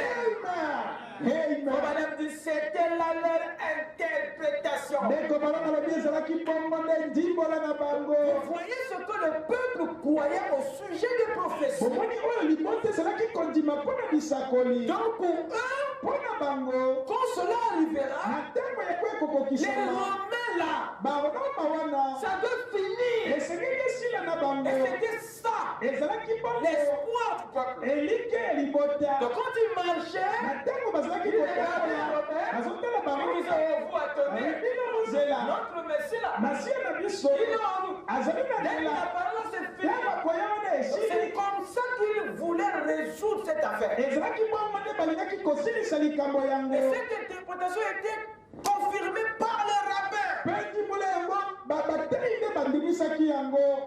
Amen. Madame dit, c'était là leur interprétation. Vous voyez ce que le peuple croyait au sujet des prophéties. Donc pour eux, quand cela arrivera, les Romains là, ça doit finir. Et c'était ça, l'espoir du peuple. Donc quand ils marchaient, vous attendez, notre Messie là, la parole s'est finie. C'est comme ça qu'ils voulaient résoudre cette affaire. Et cette interprétation était confirmée par les rabbins.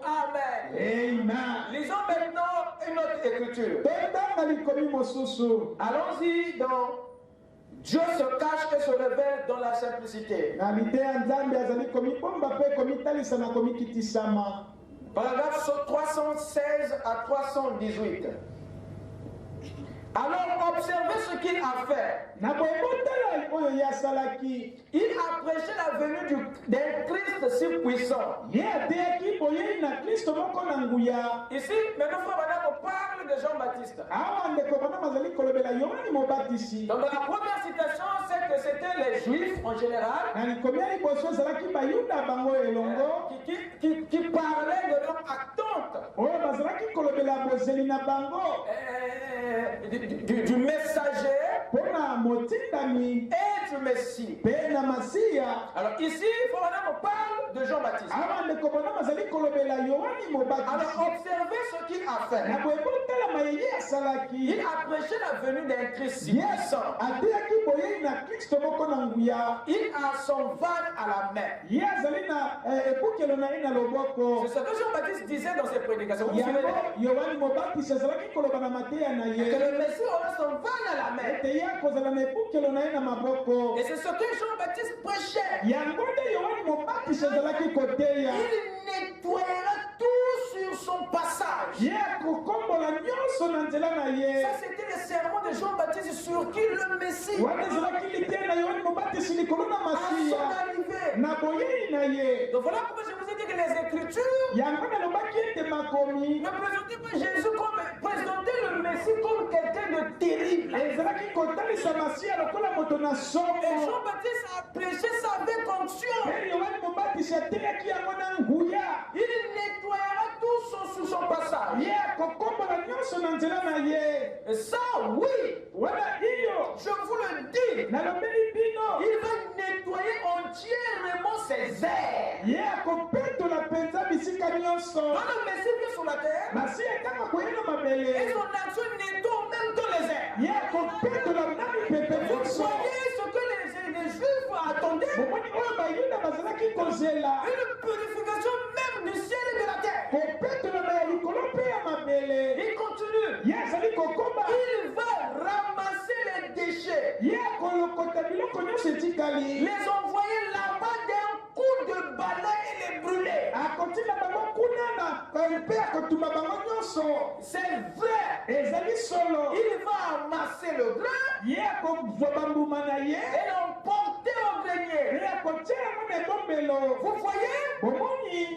Amen. Lisons maintenant une autre écriture. Allons-y dans Dieu se cache et se révèle dans la simplicité. Paragraphe 316 à 318. Alors observez ce qu'il a fait. Il a prêché la venue d'un Christ si puissant. Ici, maintenant, frère Madame, on parle de Jean-Baptiste. Donc, la première citation, c'est que c'était les Juifs en général qui parlaient de leur attente du messager et du Messie. Alors ici, il faut maintenant on parle de Jean-Baptiste. Alors observez ce qu'il a fait. Il a prêché la venue d'un Christ puissant. Il a son van à la main. C'est ce que Jean-Baptiste disait dans ses prédications. Vous suivez? Que le Messie aura son van à la main. Et c'est ce que Jean-Baptiste prêchait. Il nettoiera tout sur son passage. Ça, c'était le sermon de Jean-Baptiste sur qui le Messie a son arrivée. Donc voilà pourquoi je vous ai dit que les Écritures ne présentaient pas Jésus comme présentaient le Messie comme quelqu'un de terrible. Et Jean-Baptiste a prêché ça avec onction. Il nettoiera tout sous son passage. Et ça, oui, je vous le dis, il va nettoyer entièrement ses airs. Quand le Messie vient sur la terre, et son action nettoie même tous les airs. Vous voyez ce que les Juifs attendaient? Une purification même du ciel et de la terre. Il continue. Il va ramasser les déchets. Les envoyer là-bas d'un coup de balai et les brûler. C'est vrai. Il va amasser le grain et l'emporter au grenier. Vous voyez?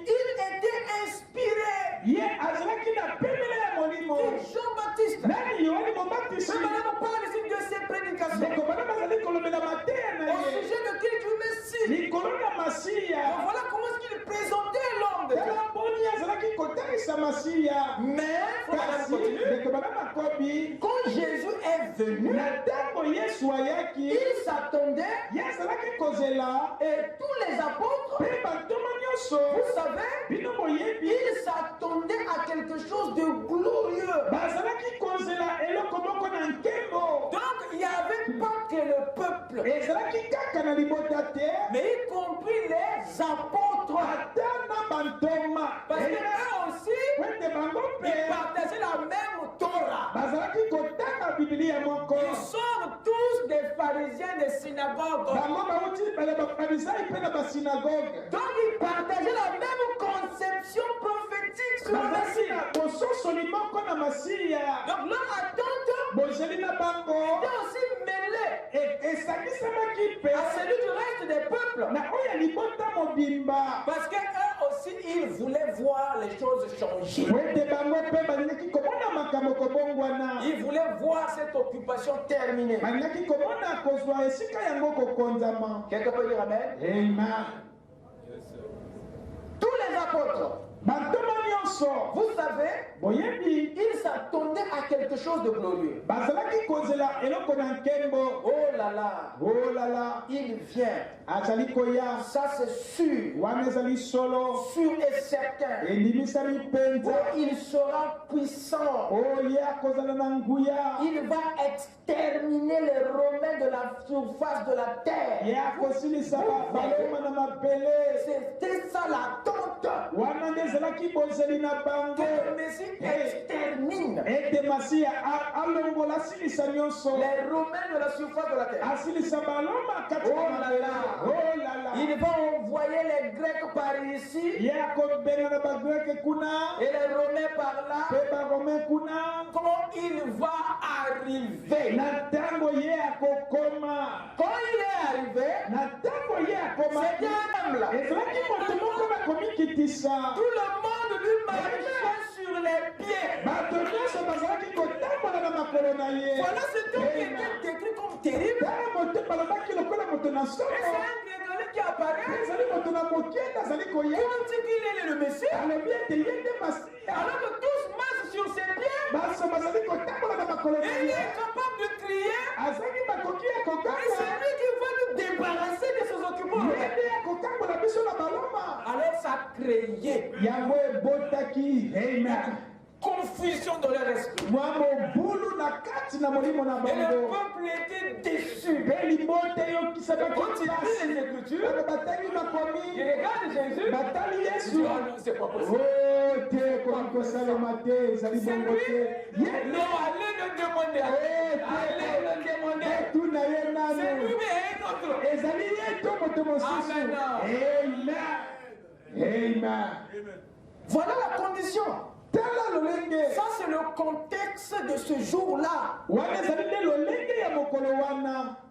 Il était inspiré. Jean-Baptiste. Mais maintenant, on parle ici de ses prédications. Au sujet de qui du Messie. Donc voilà comment est-ce qu'il présentait l'homme de Dieu. Mais, quand Jésus est est venu, il s'attendait, et tous les apôtres, vous savez, ils s'attendaient à quelque chose de glorieux. Donc il n'y avait pas que le peuple, mais y compris les apôtres. Parce que eux aussi, ils partageaient la même Torah. Ils sont tous des pharisiens des synagogues. Donc ils partageaient la même conception prophétique sur le Messie. Donc leur attente était aussi mêlée à celui du reste des peuples. Parce qu'eux aussi, ils voulaient voir les choses changer. Ils voulaient voir cette occupation terminée. Quelqu'un peut dire Amen? Amen. Tous les apôtres, vous savez, ils s'attendaient à quelque chose de glorieux. Oh là là, il vient. Ça c'est sûr. Sûr et certain. Il sera puissant. Il va exterminer les Romains de la surface de la terre. C'était ça l'attente. Que le Messie extermine les Romains de la surface de la terre. Oh là là. Il va envoyer les Grecs par ici et les Romains par là. Comment il va arriver? Quand il est arrivé, c'était un homme là. Tout le monde lui marchait sur les pieds. Voilà ce qui était décrit comme terrible. Et c'est un Grégory qui apparaît. On dit qu'il est le Messie. Alors que tous marchent sur ses pieds. Et il est capable de crier. Et c'est lui qui va nous débarrasser de ses occupants. Alors ça créait confusion dans leur esprit. Et le peuple était déçu. Quand il lit les Écritures, il regarde Jésus. Il dit, oh non, c'est pas possible. C'est lui. Non, allez le demander. Allez le demander. C'est lui, mais un autre. Amen. Voilà la condition. Ça c'est le contexte de ce jour-là.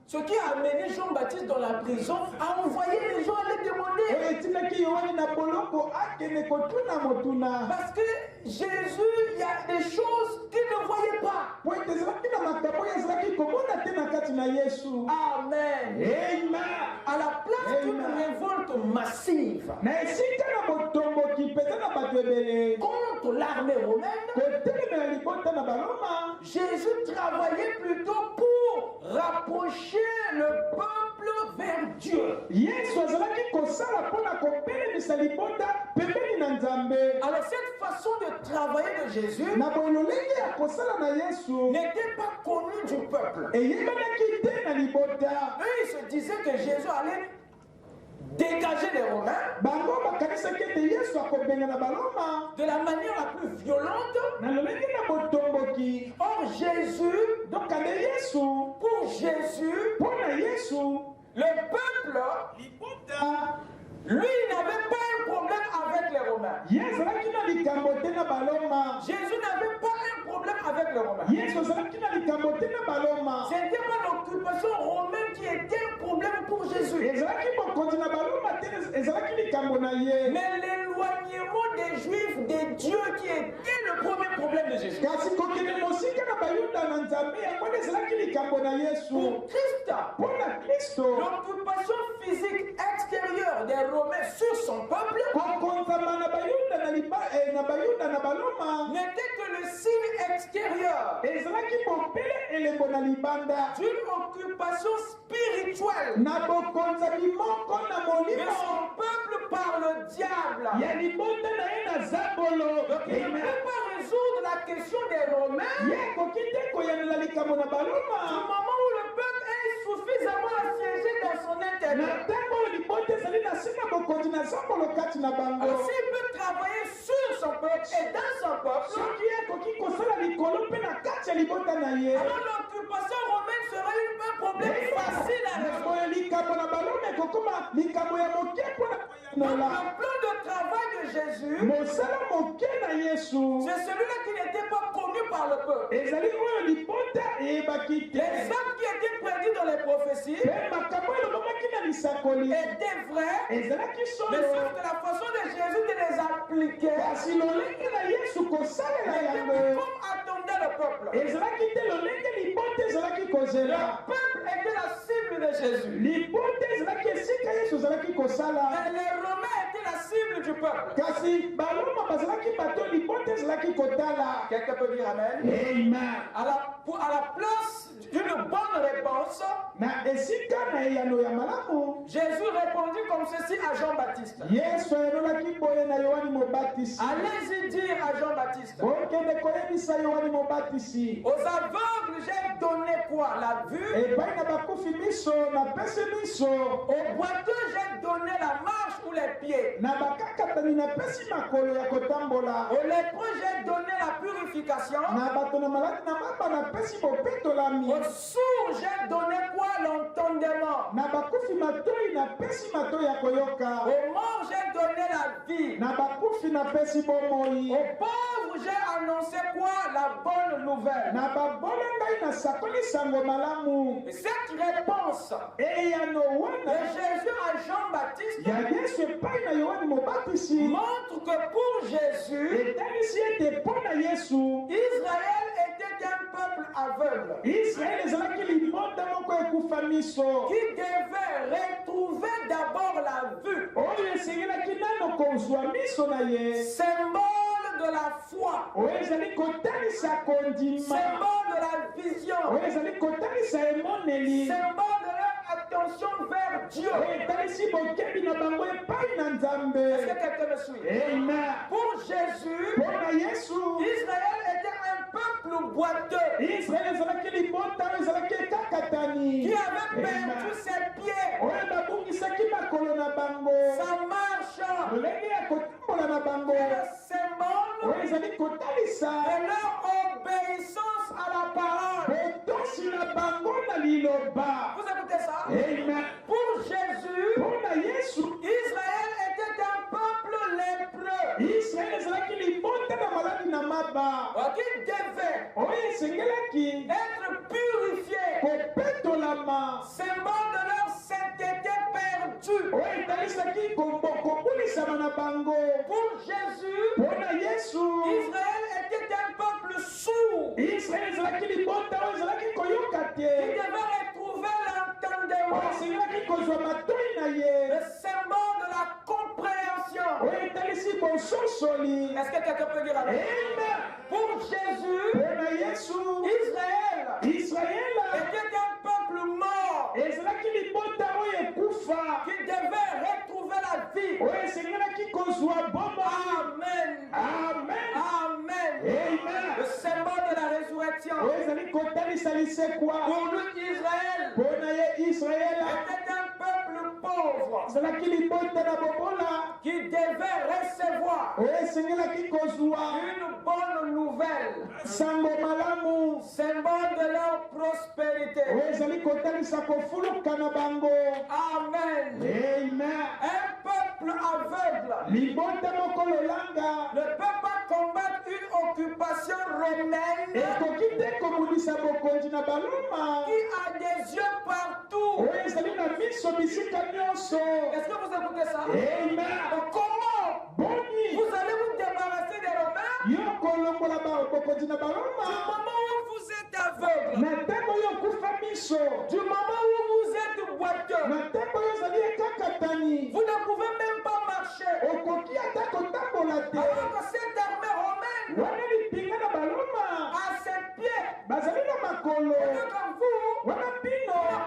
Ce qui a amené Jean-Baptiste dans la prison a envoyé les gens aller demander. Parce que Jésus, il y a des choses qu'il ne voyait pas. Amen. À la place d'une révolte massive contre l'armée romaine, Jésus travaillait plutôt pour rapprocher le peuple vers Dieu. Alors cette façon de travailler de Jésus n'était pas connue du peuple. Eux, ils se disaient que Jésus allait dégager les Romains de la manière la plus violente. Or Jésus, pour Jésus, le peuple, lui, il n'avait pas un problème avec les Romains. Jésus n'avait pas un problème avec les Romains. C'était pas l'occupation romaine qui était un problème pour Jésus. Mais l'éloignement des Juifs des dieux qui était le premier problème de Jésus. Pour Christ, l'occupation physique extérieure domination des Romains sur son peuple n'était que le signe extérieur d'une occupation spirituelle de son peuple par le diable. Donc il ne peut pas résoudre la question des Romains du moment où le peuple est suffisamment assiégé dans son intérieur. Alors s'il peut travailler sur son peuple et dans son peuple, alors l'occupation romaine sera un problème facile à résoudre. Donc, le plan de travail de Jésus, c'est celui-là qui n'était pas connu par le peuple. Les hommes qui étaient prédits dans les prophéties étaient vrais, mais sauf que la façon de Jésus de les appliquer comme attendait le peuple. Le peuple était la cible de Jésus. Et les Romains étaient la cible du peuple. Quelqu'un peut dire Amen? À la place d'une bonne réponse, Jésus répondit comme ceci à Jean-Baptiste. Allez-y dire à Jean-Baptiste. Aux aveugles, j'ai donné quoi? La vue. Aux boiteux, j'ai donné la marche ou les pieds. Aux lépreux, j'ai donné la purification. Aux sourds, j'ai donné quoi? L'entendement. Aux morts, j'ai donné la vie. Aux pauvres, j'ai annoncé quoi? La bonne nouvelle. Et cette réponse de Jésus à Jean-Baptiste montre que pour Jésus, Israël était un peuple aveugle qui devait retrouver d'abord la vue, symbole de la foi, symbole de la vision, symbole de leur attention vers Dieu. Est-ce que quelqu'un me suit? Pour Jésus, Israël était un peuple boiteux qui avait perdu ses pieds, sa marche, le symbole de leur obéissance à la parole. Vous écoutez ça? Pour Jésus, Israël était un peuple lépreux qui devait être purifié, symbole de leur sainteté perdue. Pour Jésus, Israël était un peuple sourd qui devait retrouver l'entendement, le symbole de la compréhension. Est-ce que quelqu'un peut dire Amen? Pour Jésus, Israël était un peuple mort qui devait retrouver la vie. Amen. Amen. Le symbole de la résurrection. Pour lui, Israël était un peuple pauvre qui devait recevoir une bonne nouvelle, symbole de leur prospérité. Amen. Un peuple aveugle ne peut pas combattre une occupation romaine qui a des yeux partout. Est-ce que vous écoutez ça? Donc, comment vous allez vous débarrasser des Romains du moment où vous êtes aveugle, du moment où vous êtes boiteux? Vous ne Alors que cette armée romaine a ses pieds. Et comme vous ne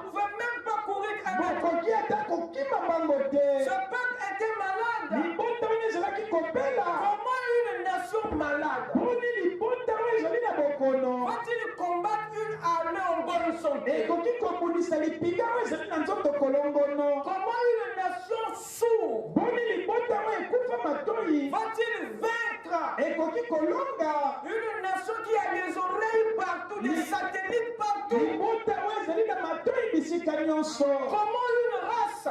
pouvez même pas courir un mètre. Ce peuple était malade. Comment une nation malade va-t-il combattre une armée en bonne santé? Comment une nation sourde va-t-il vaincre une nation qui a des oreilles partout, des satellites partout? Comment une race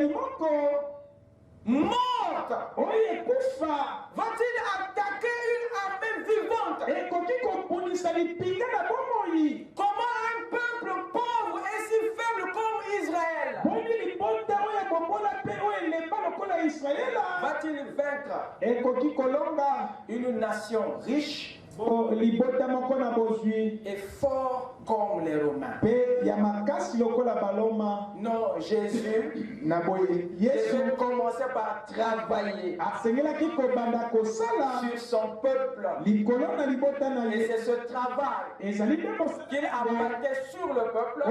morte va-t-il attaquer une armée vivante? Comment un peuple pauvre et si faible comme Israël va-t-il vaincre une nation riche et fort comme les Romains? Non, Jésus devait commencer par travailler sur son peuple. Et c'est ce travail qu'il abattait sur le peuple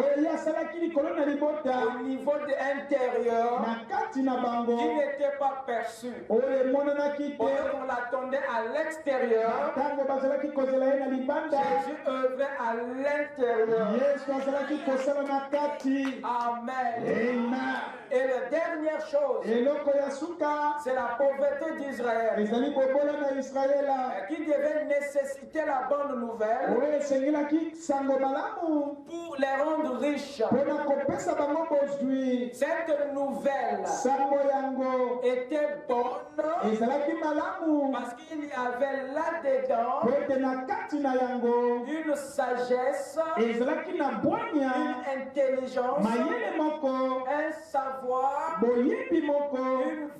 au niveau intérieur qui n'était pas perçu. On l'attendait à l'extérieur. Jésus œuvrait à l'intérieur. Amen. Et la dernière chose, c'est la pauvreté d'Israël qui devait nécessiter la bonne nouvelle pour les rendre riches. Cette nouvelle était bonne parce qu'il y avait là-dedans une sagesse, une intelligence, un savoir, une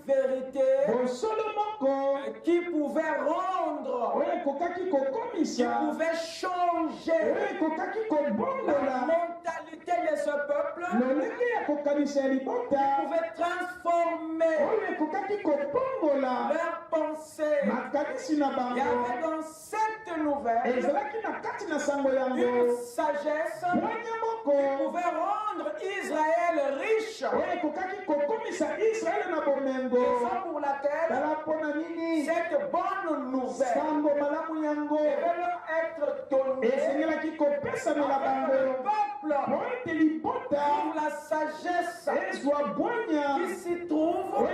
vérité qui pouvait rendre, qui pouvait changer la mentalité de ce peuple, qui pouvait transformer leur pensée. Il y avait dans cette nouvelle une sagesse qui pouvait rendre Israël riche. Et c'est pour laquelle cette bonne nouvelle devait leur être donnée avec le peuple pour la sagesse qui s'y trouve pour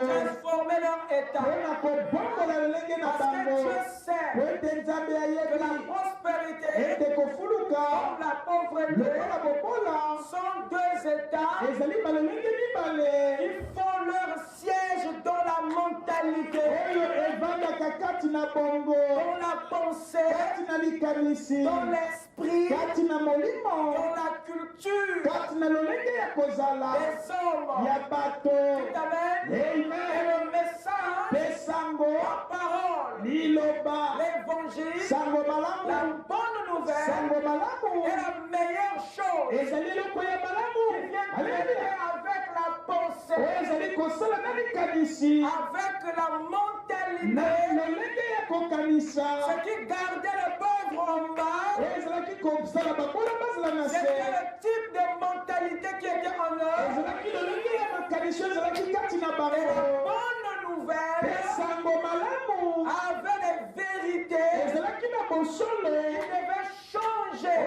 transformer leur état. Parce que Dieu sait que la prospérité comme la pauvreté sont deux états qui font leur siège dans la mentalité, dans la pensée, dans l'esprit, dans la culture des hommes. Amen. Et le message, la parole, l'évangile, la bonne nouvelle est la meilleure chose qui vient avec la pensée, avec la mentalité, ce qui gardait le pauvre en bas. C'était le type de mentalité qui était en eux. Et la bonne nouvelle avait des vérités qui devaient changer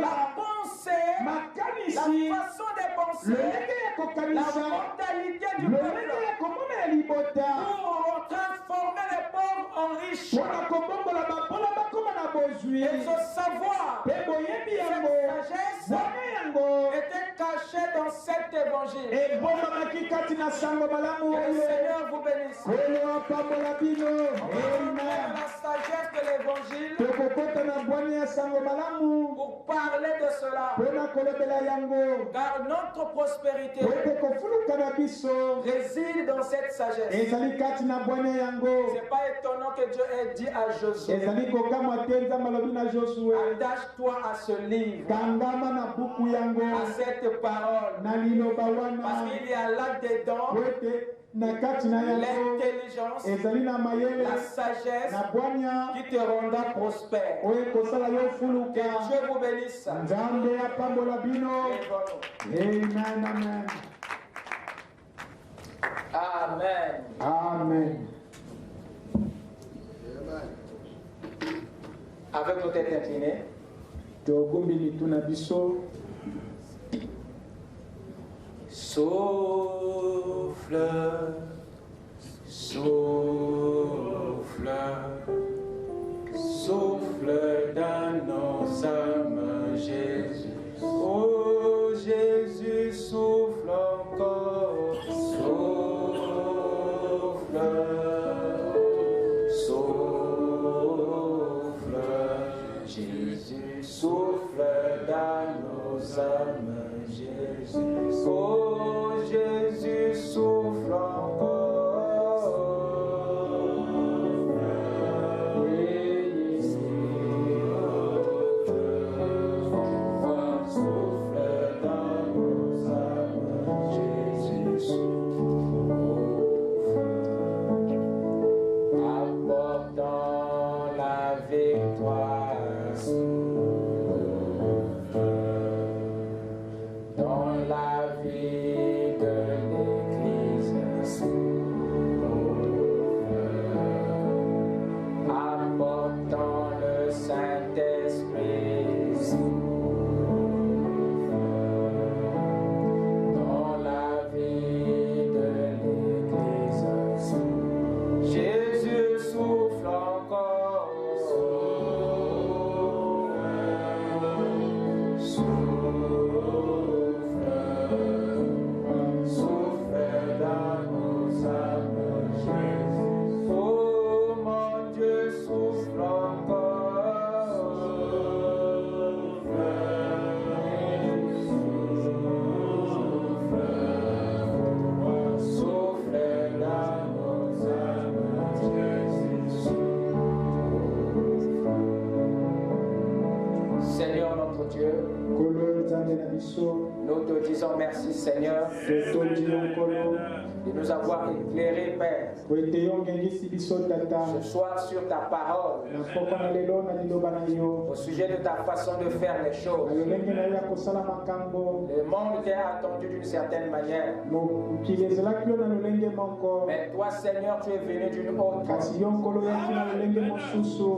la pensée, la façon de penser, la mentalité du peuple pour transformer les pauvres en riches. Et ce savoir, cette sagesse était caché dans cet évangile. Que le Seigneur vous bénisse. La sagesse de l'évangile pour parler de cela. Car notre prospérité réside dans cette sagesse. C'est pas étonnant que Dieu ait dit à Josué: attache-toi à ce livre, à cette parole, Parce qu'il y a là-dedans l'intelligence, la sagesse qui te rendra prospère. Que Dieu vous bénisse. Amen. Amen. Avec nos têtes inclinées, souffle, souffle, souffle dans nos âmes, Jésus. Oh Jésus, souffle encore, souffle, souffle, Jésus, souffle dans nos âmes, Jésus. Oh Jésus, souffle encore. Nous te disons merci, Seigneur, de nous avoir éclairés, Père, ce soir sur ta parole, au sujet de ta façon de faire les choses. Le monde t'a attendu d'une certaine manière. Mais toi, Seigneur, tu es venu d'une autre.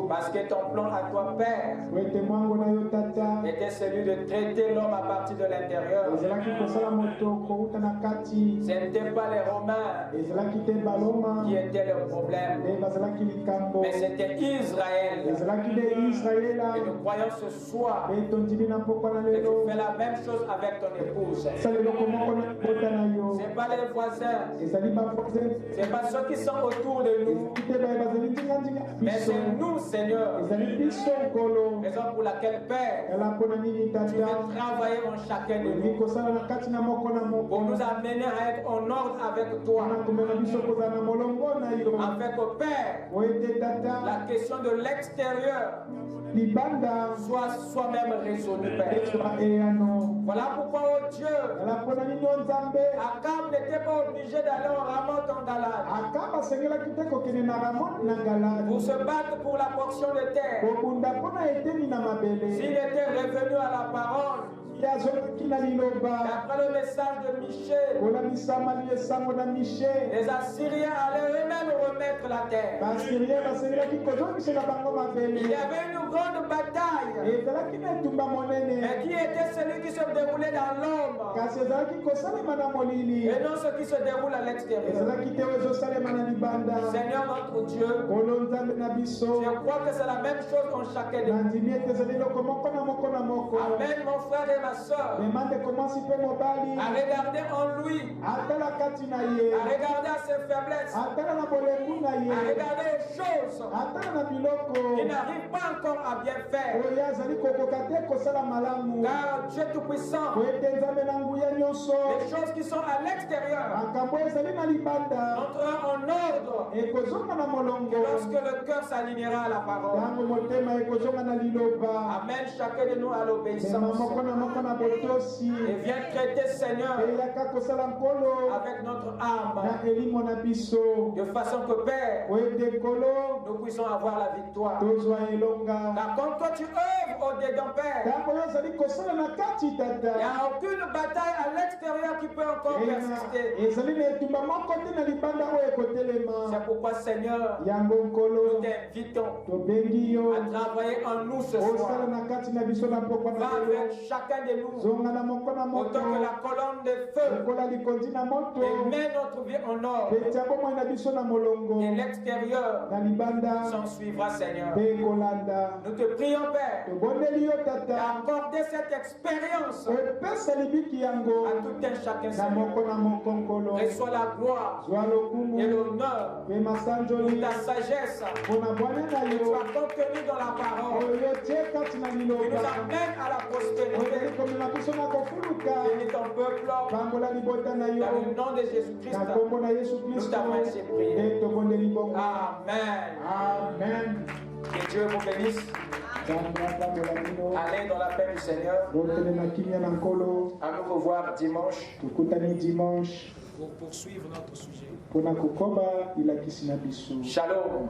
Parce que ton plan à toi, Père, était celui de traiter l'homme à partir de l'intérieur. Ce n'était pas les Romains qui étaient le problème, mais c'était Israël. Et nous croyons ce soir que tu fais la même chose avec ton épouse. Ce n'est pas les voisins, ce n'est pas ceux qui sont autour de nous, mais c'est nous, Seigneur. Raison pour laquelle, Père, tu veux travailler en chacun de nous pour nous amener à être en ordre avec toi. Afin que, Père, la question de l'extérieur soit soi-même résolue, Père. Voilà pourquoi, oh Dieu, Akab n'était pas obligé d'aller au Ramoth en Galade pour se battre pour la portion de terre. S'il était revenu à la parole, après le message de Michée, les Assyriens allaient eux-mêmes remettre la terre. Il y avait une grande bataille. Mais qui était celui qui se déroulait dans l'ombre et non ce qui se déroule à l'extérieur. Seigneur notre Dieu, je crois que c'est la même chose en chacun de nous. Amen, mon frère et ma soeur, à regarder en lui, à regarder à ses faiblesses, à regarder les choses qu'il n'arrive pas encore à bien faire. Car Dieu Tout-Puissant, les choses qui sont à l'extérieur entreront en ordre que lorsque le cœur s'alignera à la parole. Amen. Chacun de nous à l'obéissance et viens traiter été Seigneur avec notre âme, de façon que Père, nous puissions avoir la victoire. Car comme toi tu œuvres au-dedans, Père, il n'y a aucune bataille à l'extérieur qui peut encore persister. C'est pourquoi, Seigneur, nous t'invitons à travailler en nous ce soir. Va avec chacun de nous, autant que la colonne de feu, et mets notre vie en ordre. Et l'extérieur s'en suivra, Seigneur. Nous te prions, Père, d'accorder cette expérience à tout un chacun, Seigneur. Reçois la gloire et l'honneur et ta sagesse qui soit contenue dans la parole, qui nous amène à la prospérité. Bénis ton peuple, dans le nom de Jésus-Christ, nous t'avons ainsi prié. Amen. Amen. Que Dieu vous bénisse. Allez dans la paix du Seigneur. À nous revoir dimanche pour poursuivre notre sujet. Shalom.